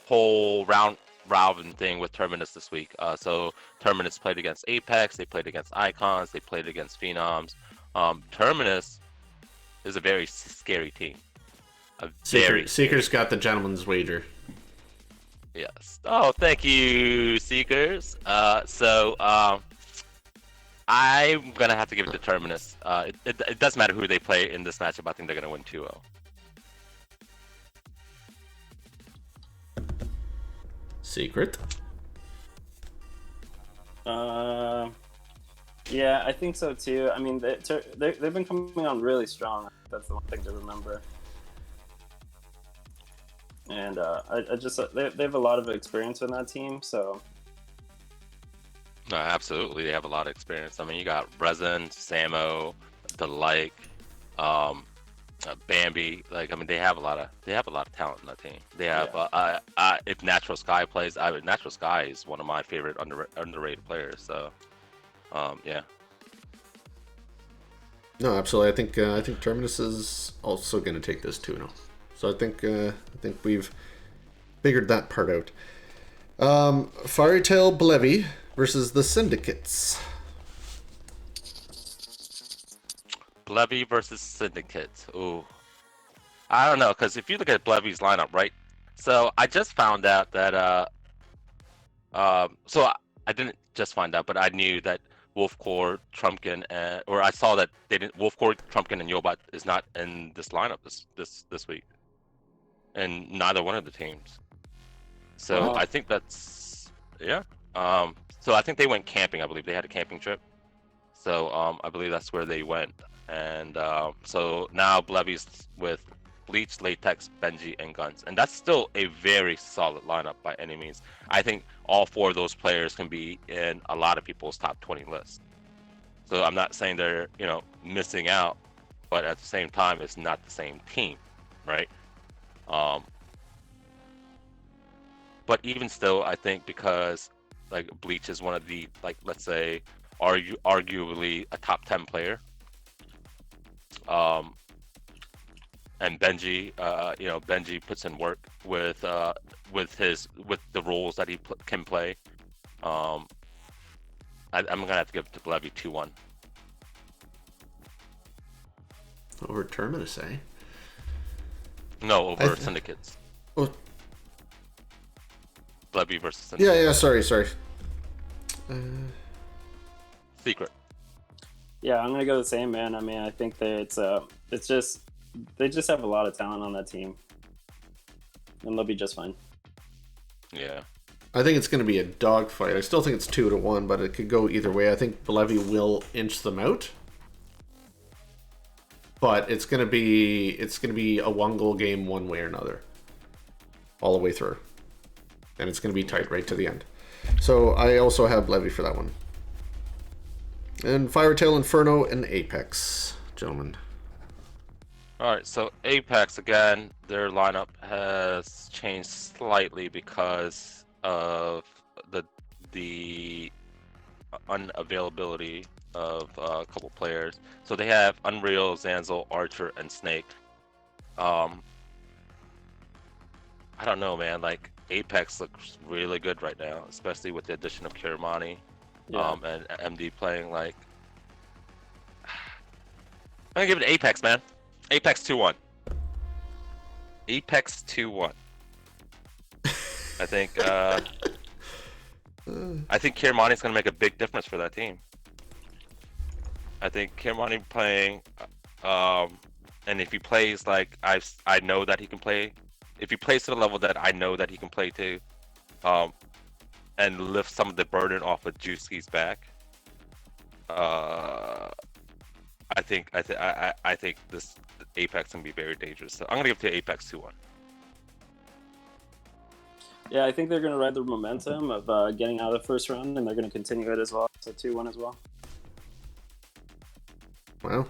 whole round robin thing with Terminus this week. So Terminus played against Apex, they played against Icons, they played against Phenoms. Terminus is a very scary team. Seeker's got the gentleman's wager. Yes. Oh, thank you, Seekers. I'm gonna have to give it to Terminus. It doesn't matter who they play in this matchup. I think they're gonna win 2-0. Secret. Yeah, I think so too. I mean, they've been coming on really strong. That's the one thing to remember. And I just they have a lot of experience in that team, so. No, absolutely, they have a lot of experience. I mean, you got Resin, Samo, the like, Bambi. Like, I mean, they have a lot of talent in that team. They have if Natural Sky plays, Natural Sky is one of my favorite underrated players. So, yeah. No, absolutely. I think Terminus is also going to take this 2-0. So I think we've figured that part out. Fairy Tail Blevy versus the Syndicates. Blevy versus Syndicate. Ooh, I don't know, because if you look at Blevy's lineup, right? So I just found out that so I didn't just find out, but I knew that Wolfcore, Trumpkin, or I saw that they didn't. Wolfcore, Trumpkin, and Yobot is not in this lineup this week, and neither one of the teams. So I think that's so I think they went camping. I believe they had a camping trip. So I believe that's where they went, and so now Blevy's with Bleach, Latex, Benji, and Guns, and that's still a very solid lineup by any means. I think all four of those players can be in a lot of people's top 20 lists. So I'm not saying they're missing out, but at the same time, it's not the same team, right? But even still, I think because like Bleach is one of the let's say arguably a top 10 player. and Benji, Benji puts in work with the roles that he can play. I'm gonna have to give it to Levy 2-1. Over Terminus, eh? No, over Syndicates. Oh, Levy versus Syndicate. yeah. Sorry. Secret. Yeah, I'm gonna go the same, man. I mean, I think that they just have a lot of talent on that team, and they'll be just fine. Yeah. I think it's going to be a dogfight. I still think it's 2-1, but it could go either way. I think Levy will inch them out, but it's going to be a one-goal game one way or another, all the way through, and it's going to be tight right to the end. So I also have Levy for that one. And Firetail, Inferno, and Apex, gentlemen. All right, so Apex again, their lineup has changed slightly because of the unavailability of a couple players. So they have Unreal, Zanzel, Archer, and Snake. I don't know, man. Like Apex looks really good right now, especially with the addition of Kiramani, and MD playing. Like, I'm gonna give it to Apex, man. Apex 2-1. Apex 2-1. I think Kiramani's gonna make a big difference for that team. I think Kiramani playing, and if he plays like I know that he can play, if he plays to the level that I know that he can play to, and lift some of the burden off of Juicy's back, I think this Apex can be very dangerous. So I'm gonna give it to Apex 2-1. Yeah, I think they're going to ride the momentum of getting out of the first round, and they're going to continue it as well. So 2-1 as well. Well,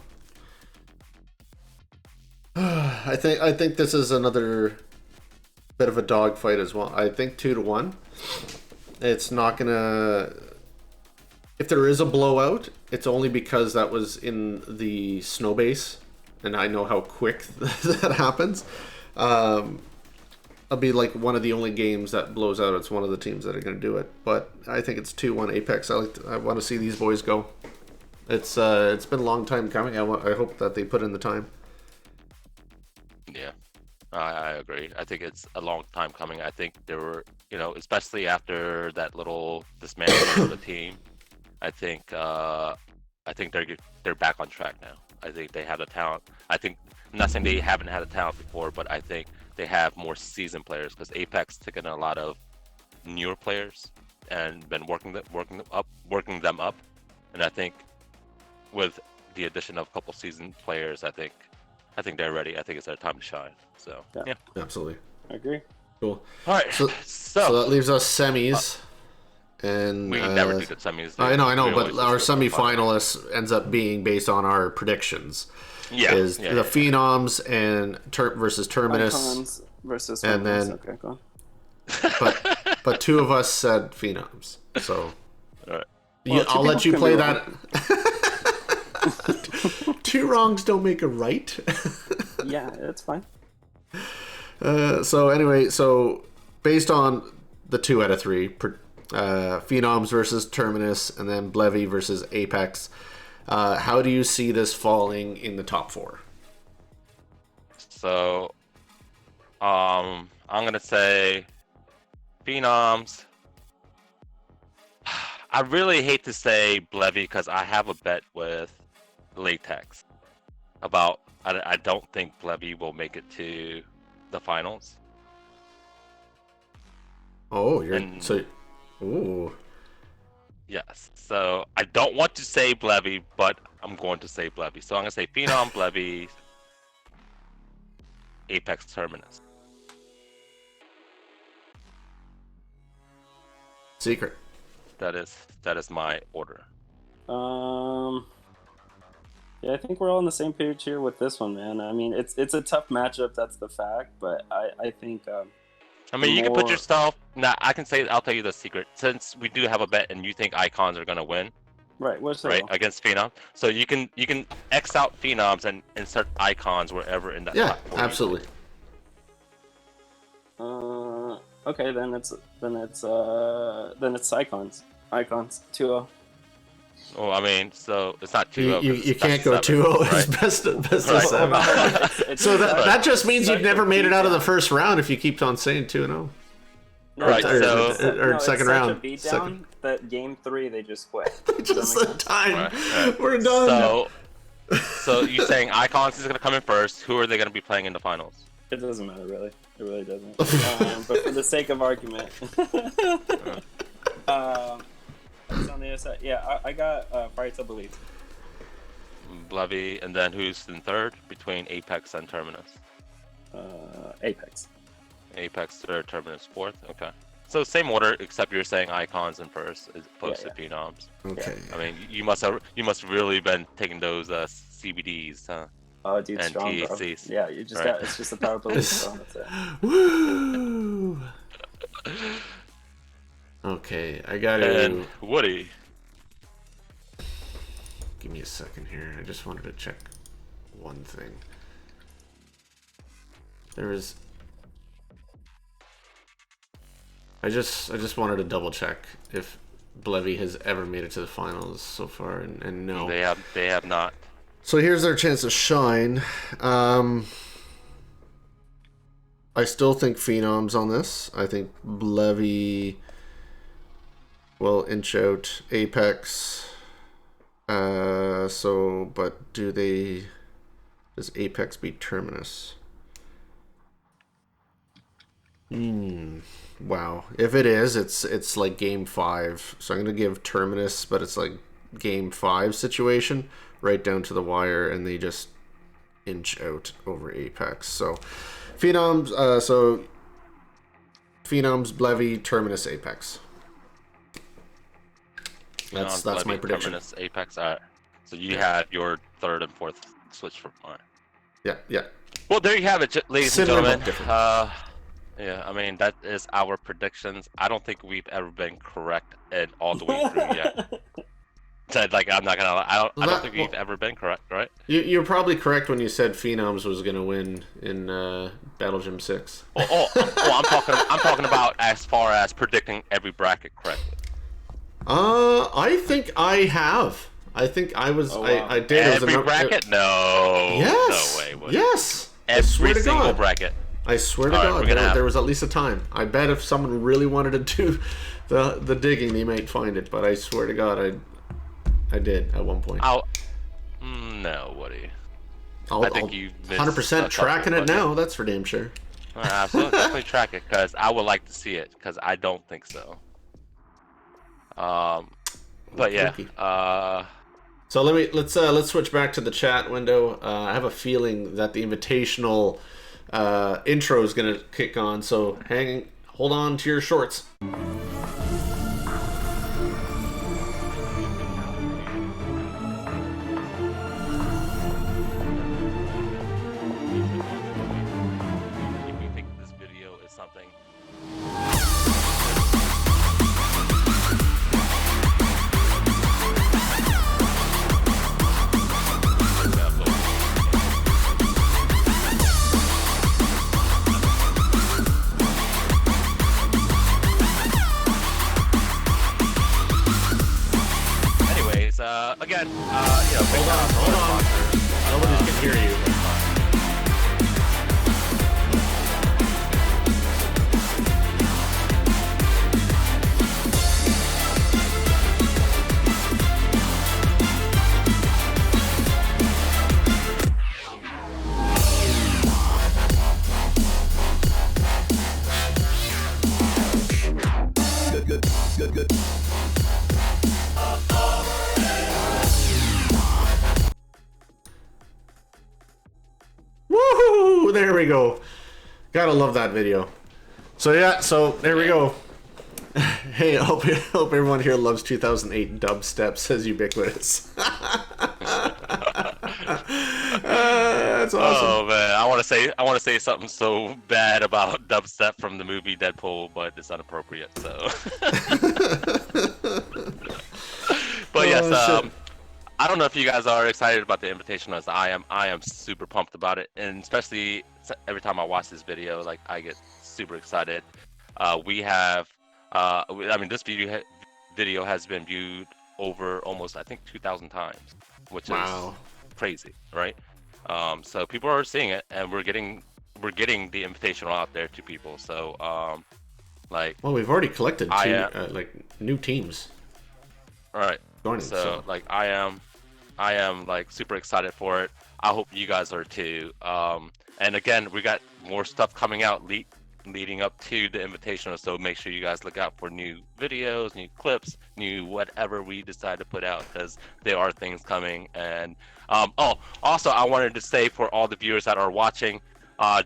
I think this is another bit of a dogfight as well. I think 2-1. It's not gonna. If there is a blowout, it's only because that was in the snow base, and I know how quick that happens. It'll be like one of the only games that blows out. It's one of the teams that are going to do it. But I think it's 2-1 Apex. I want to see these boys go. It's been a long time coming. I hope that they put in the time. Yeah, I agree. I think it's a long time coming. I think there were, especially after that little dismantling of the team. I think they're back on track now. I think they have the talent. I'm not saying they haven't had a talent before, but I think they have more seasoned players because Apex taken a lot of newer players and been working them up, and I think with the addition of a couple seasoned players, I think they're ready. I think it's their time to shine. So yeah. Absolutely. I agree. Cool. All right. So that leaves us semis. And we never do the semis. I know, but our semi-finalists ends up being based on our predictions. Yeah, the Phenoms and versus Terminus, Icons versus and then okay, go on. but two of us said Phenoms, so all right. I'll let you play that. Two wrongs don't make a right. Yeah, it's fine. So anyway, based on the 2 out of 3. Phenoms versus Terminus, and then Blevy versus Apex. How do you see this falling in the top 4? So, I'm gonna say Phenoms. I really hate to say Blevy because I have a bet with Latex about I don't think Blevy will make it to the finals. Oh, ooh. Yes. So I don't want to say Blevy, but I'm going to say Blevy. So I'm going to say Phenom, Blevy, Apex, Terminus. Secret. That is my order. Yeah, I think we're all on the same page here with this one, man. I mean, it's a tough matchup, that's the fact, but I think I mean, you can put yourself. Nah, I'll tell you the secret. Since we do have a bet, and you think Icons are gonna win, Right. What's right, against Phenom. So you can X out Phenoms and insert icons wherever in that Yeah, platform. absolutely. Okay, then it's icons. Icons 2-0. Oh, I mean, so it's not 2-0. You can't go 2-0. It's best of Right. 7. It's So that just means you've such never a made it out of the beatdown. first round if you keep on saying 2-0. No, Right, it's- so- it's second such round. a beatdown Second. that game 3 they just quit. Just the time. Right. We're done. So you're saying Icons is going to come in first. Who are they going to be playing in the finals? It doesn't matter really. It really doesn't. But for the sake of argument, it's on the other side. Yeah, I got Fights, I believe. Blevy, and then who's in third between Apex and Terminus? Apex. Apex third, Terminus fourth. Okay. So same order, except you're saying Icons in first as opposed to Phenoms. Okay. I mean, you must really been taking those CBDs, huh? Oh, dude, And strong, bro. THCs. Yeah, you just Right. got. It's just the power of belief, bro. That's it. Woo! Okay, I gotta... And Woody. Give me a second here. I just wanted to check one thing. There is... I just wanted to double check if Blevy has ever made it to the finals so far, and no. They have not. So here's their chance to shine. I still think Phenoms on this. I think Blevy will inch out Apex. But does Apex beat Terminus? Wow. If it is, it's like game 5. So I'm gonna give Terminus, but it's like game 5 situation, right down to the wire, and they just inch out over Apex. So Phenoms, Blevy, Terminus, Apex. That's my Blevy, prediction. Terminus, Apex. All right. So you have your third and fourth switch for mine. Yeah. Well, there you have it, ladies Similar and but gentlemen. different. Yeah, I mean that is our predictions. I don't think we've ever been correct and all the way through yet. Said like I'm not gonna. I don't think we've ever been correct, right? You're probably correct when you said Phenoms was gonna win in Battle Gym 6. I'm talking about as far as predicting every bracket correctly. I think I have. I think I was. Oh, wow. I did. Every bracket? No. Yes. No way. Woody. Yes. I swear Every to single God. bracket. I swear to All right, God, we're gonna there was at least a time. I bet if someone really wanted to do the digging, they might find it. But I swear to God, I did at one point. No, Woody. I think you missed 100% a tracking couple, it but now. That's for damn sure. Absolutely, definitely track it because I would like to see it because I don't think so. But yeah. Tricky. So let's switch back to the chat window. I have a feeling that the invitational intro is gonna kick on. So hold on to your shorts. If you think this video is something. Anyways, again, Hold on. Nobody can hear you. Woohoo! There we go. Gotta love that video. So yeah, there we go. Hey, I hope everyone here loves 2008 dubstep, says Ubiquitous. That's awesome. Oh man, I want to say something so bad about dubstep from the movie Deadpool, but it's inappropriate. So, but yes, shit. I don't know if you guys are excited about the invitation as I am. I am super pumped about it, and especially every time I watch this video, like I get super excited. We have, I mean, this video has been viewed over almost, I think, 2,000 times, which is Wow. crazy, right? So people are seeing it, and we're getting the invitational out there to people. So, like, Well, we've already collected I two, am like, new teams all right. joining. So, like, I am like super excited for it. I hope you guys are too. And again, we got more stuff coming out leading up to the invitational, so make sure you guys look out for new videos, new clips, new whatever we decide to put out, because there are things coming. And also I wanted to say for all the viewers that are watching,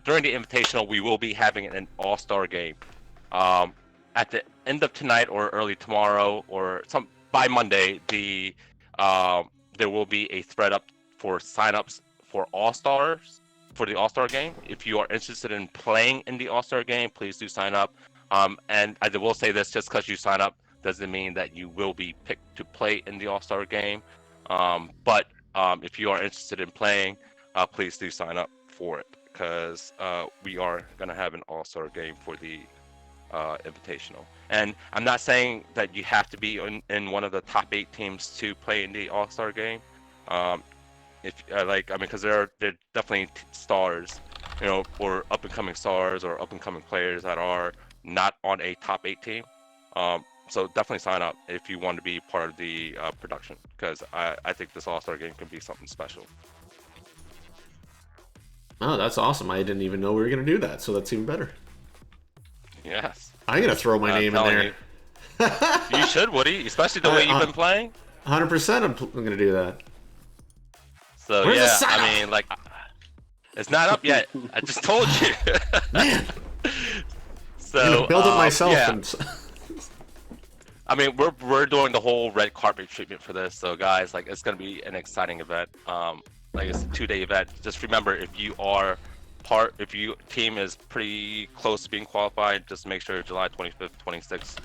during the invitational, we will be having an all-star game. At the end of tonight or early tomorrow or by Monday, there will be a thread up for signups for all-stars for the all-star game. If you are interested in playing in the all-star game, please do sign up. And I will say this, just because you sign up doesn't mean that you will be picked to play in the all-star game. But if you are interested in playing, please do sign up for it, because we are going to have an all-star game for the invitational. And I'm not saying that you have to be in one of the top 8 teams to play in the all-star game. If because they're definitely stars, or up and coming stars or up and coming players that are not on a top 8 team. So definitely sign up if you want to be part of the production, because I think this all-star game can be something special. Oh, that's awesome. I didn't even know we were going to do that, so that's even better. Yes. I'm going to throw my name in there. You should, Woody, especially the way you've been playing. 100% I'm going to do that. So Where's the yeah, sign I mean, like, it's not up yet. I just told you. Man. So I'm gonna build it myself. Yeah. And... I mean, we're doing the whole red carpet treatment for this, so guys, like, it's gonna be an exciting event. Like, it's a 2-day event. Just remember, if your team is pretty close to being qualified, just make sure July 25th, 26th,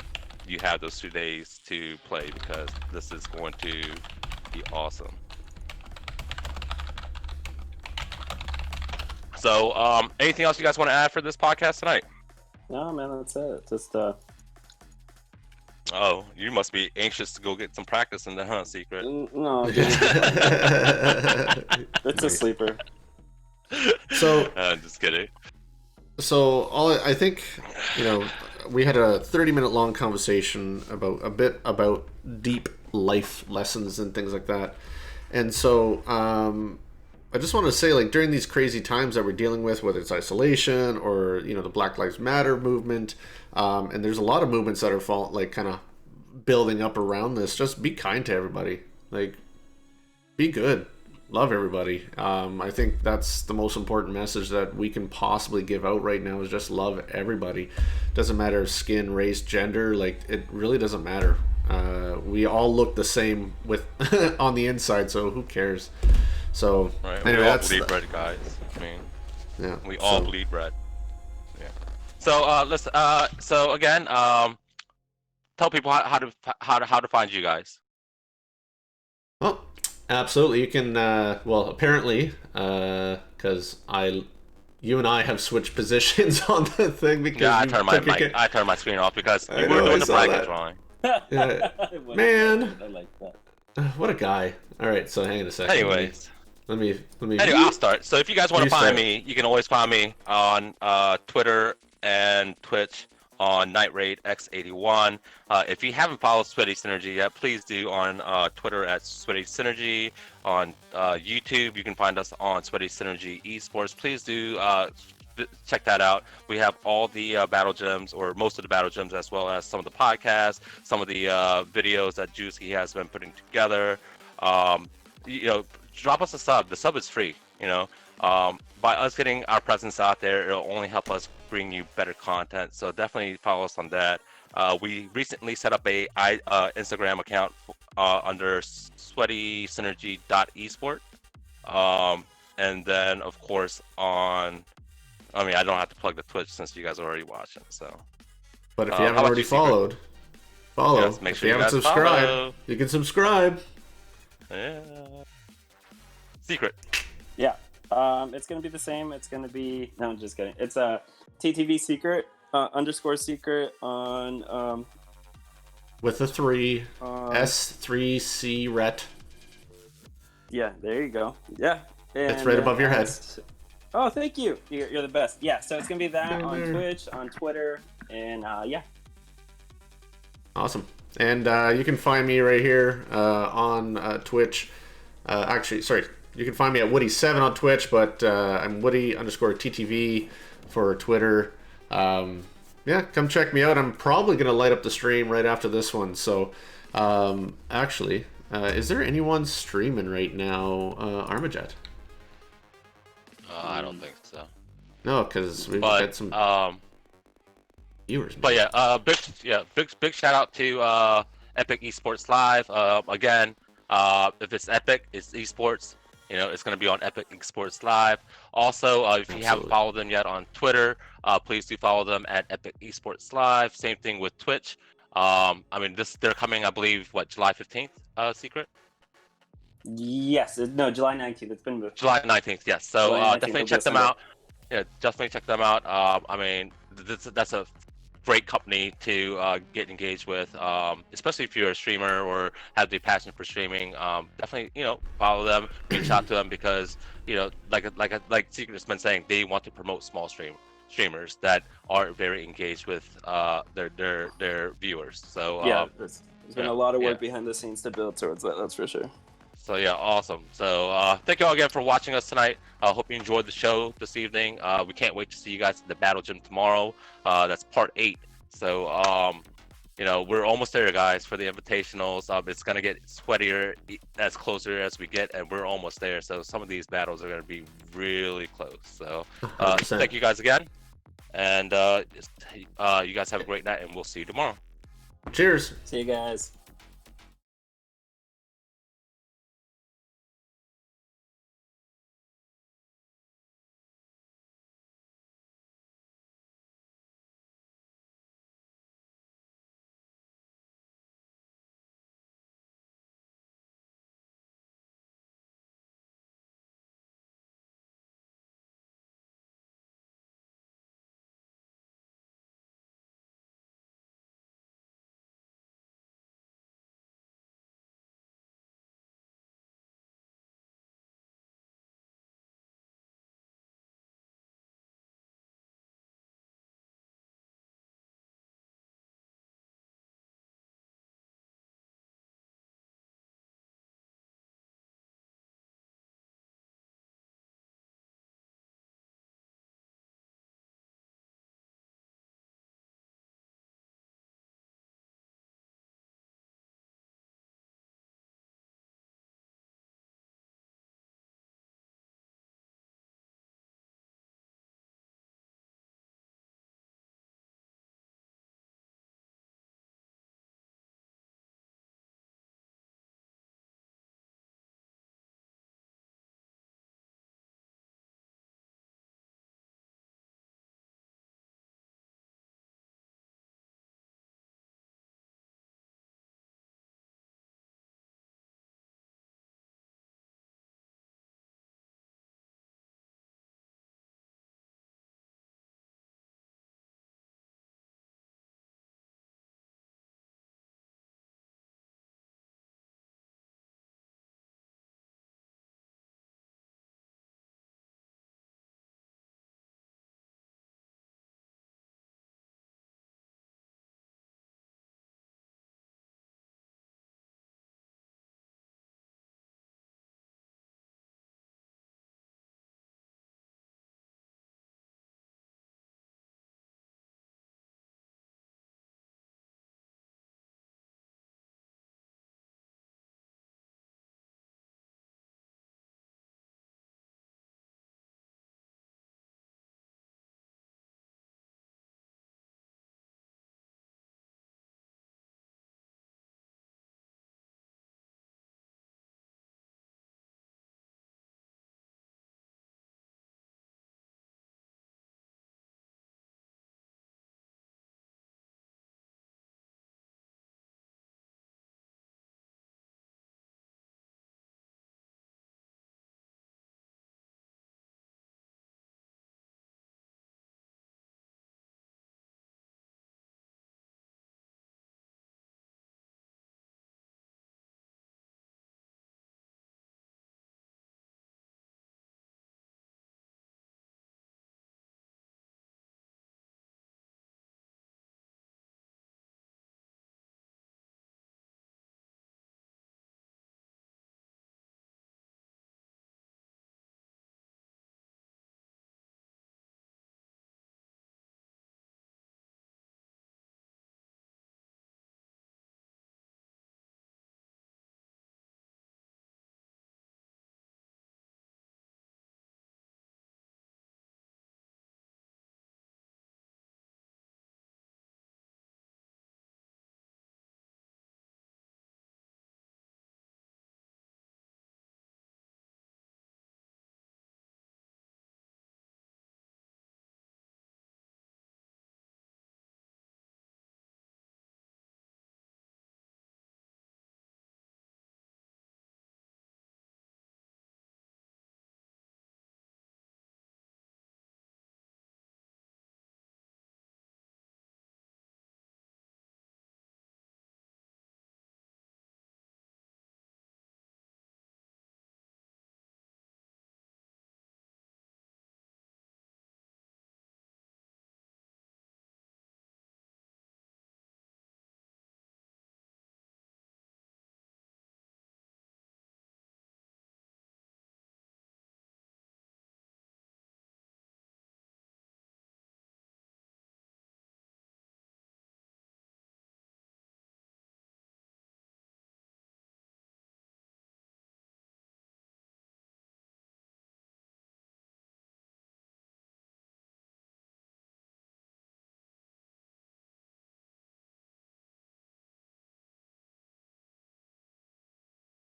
you have those 2 days to play, because this is going to be awesome. So, anything else you guys want to add for this podcast tonight? No, man, that's it. Just Oh, you must be anxious to go get some practice in the hunt, Secret. no, dude. It's a sleeper. So, just kidding. So I think, we had a 30-minute long conversation about deep life lessons and things like that. And so I just want to say, like, during these crazy times that we're dealing with, whether it's isolation or, the Black Lives Matter movement, and there's a lot of movements that are kind of building up around this, just be kind to everybody. Like, be good. Love everybody. I think that's the most important message that we can possibly give out right now, is just love everybody. Doesn't matter skin, race, gender, like, it really doesn't matter. We all look the same on the inside, so who cares? So right. Anyway, we all bleed red, guys. I mean, yeah, we all bleed red. Yeah. So let's. So again, tell people how to find you guys. Oh, absolutely. You can. Well, apparently, because you and I have switched positions on the thing, because I turned my screen off because you were doing the bracket drawing. Yeah. Man, I like that. What a guy. All right, so hang on a second. Anyways. Let me. Anyway, I'll start. So if you guys want to find me, you can always find me on Twitter and Twitch on NightRaidX81. If you haven't followed Sweaty Synergy yet, please do on Twitter at Sweaty Synergy. On YouTube, you can find us on Sweaty Synergy Esports. Please do check that out. We have all the battle gems, or most of the battle gems, as well as some of the podcasts, some of the videos that Juicy has been putting together. Drop us a sub. The sub is free. By us getting our presence out there, it'll only help us bring you better content. So definitely follow us on that. We recently set up a Instagram account under sweatysynergy.esport. And then, of course, I don't have to plug the Twitch since you guys are already watching. So, but if you haven't already followed, yes, make sure if you haven't subscribed, follow. you can subscribe. Yeah. Secret. Yeah. It's gonna be the same. It's gonna be no, I'm just kidding. It's a TTV secret underscore secret on With a 3, um, S3C ret. yeah. There you go. Yeah. It's right above your head. Oh, thank you. You're the best. Yeah. So it's gonna be that on There. Twitch, on Twitter, and yeah. Awesome. And you can find me right here on Twitch. Actually, sorry. You can find me at Woody7 on Twitch, but I'm Woody_TTV for Twitter. Yeah, come check me out. I'm probably going to light up the stream right after this one. So, actually, is there anyone streaming right now, Armajet? I don't think so. No, because we've had some viewers. But yeah, big shout out to Epic Esports Live. Again, if it's Epic, it's esports. You know, it's going to be on Epic Esports Live. Also, if you haven't followed them yet on Twitter, please do follow them at Epic Esports Live. Same thing with Twitch. I mean, they're coming, I believe, what, July 15th, Secret? Yes. No, July 19th. It's been moved. July 19th, yes. So July 19th, definitely it'll check be them Sunday. out. Yeah, definitely check them out. I mean, that's a great company to get engaged with, especially if you're a streamer or have the passion for streaming. Definitely, you know, follow them, reach out to them because, you know, like Secret has been saying, they want to promote small streamers that are very engaged with their viewers. So Yeah, there's been a lot of work yeah. behind the scenes to build towards that. That's for sure. So yeah, awesome. So thank you all again for watching us tonight. I hope you enjoyed the show this evening. We can't wait to see you guys in the Battle Gym tomorrow. That's part 8. So you know, we're almost there, guys, for the invitationals. It's gonna get sweatier as closer as we get, and we're almost there. So some of these battles are gonna be really close. So 100%. thank you guys again, and you guys have a great night, and we'll see you tomorrow. Cheers. See you guys.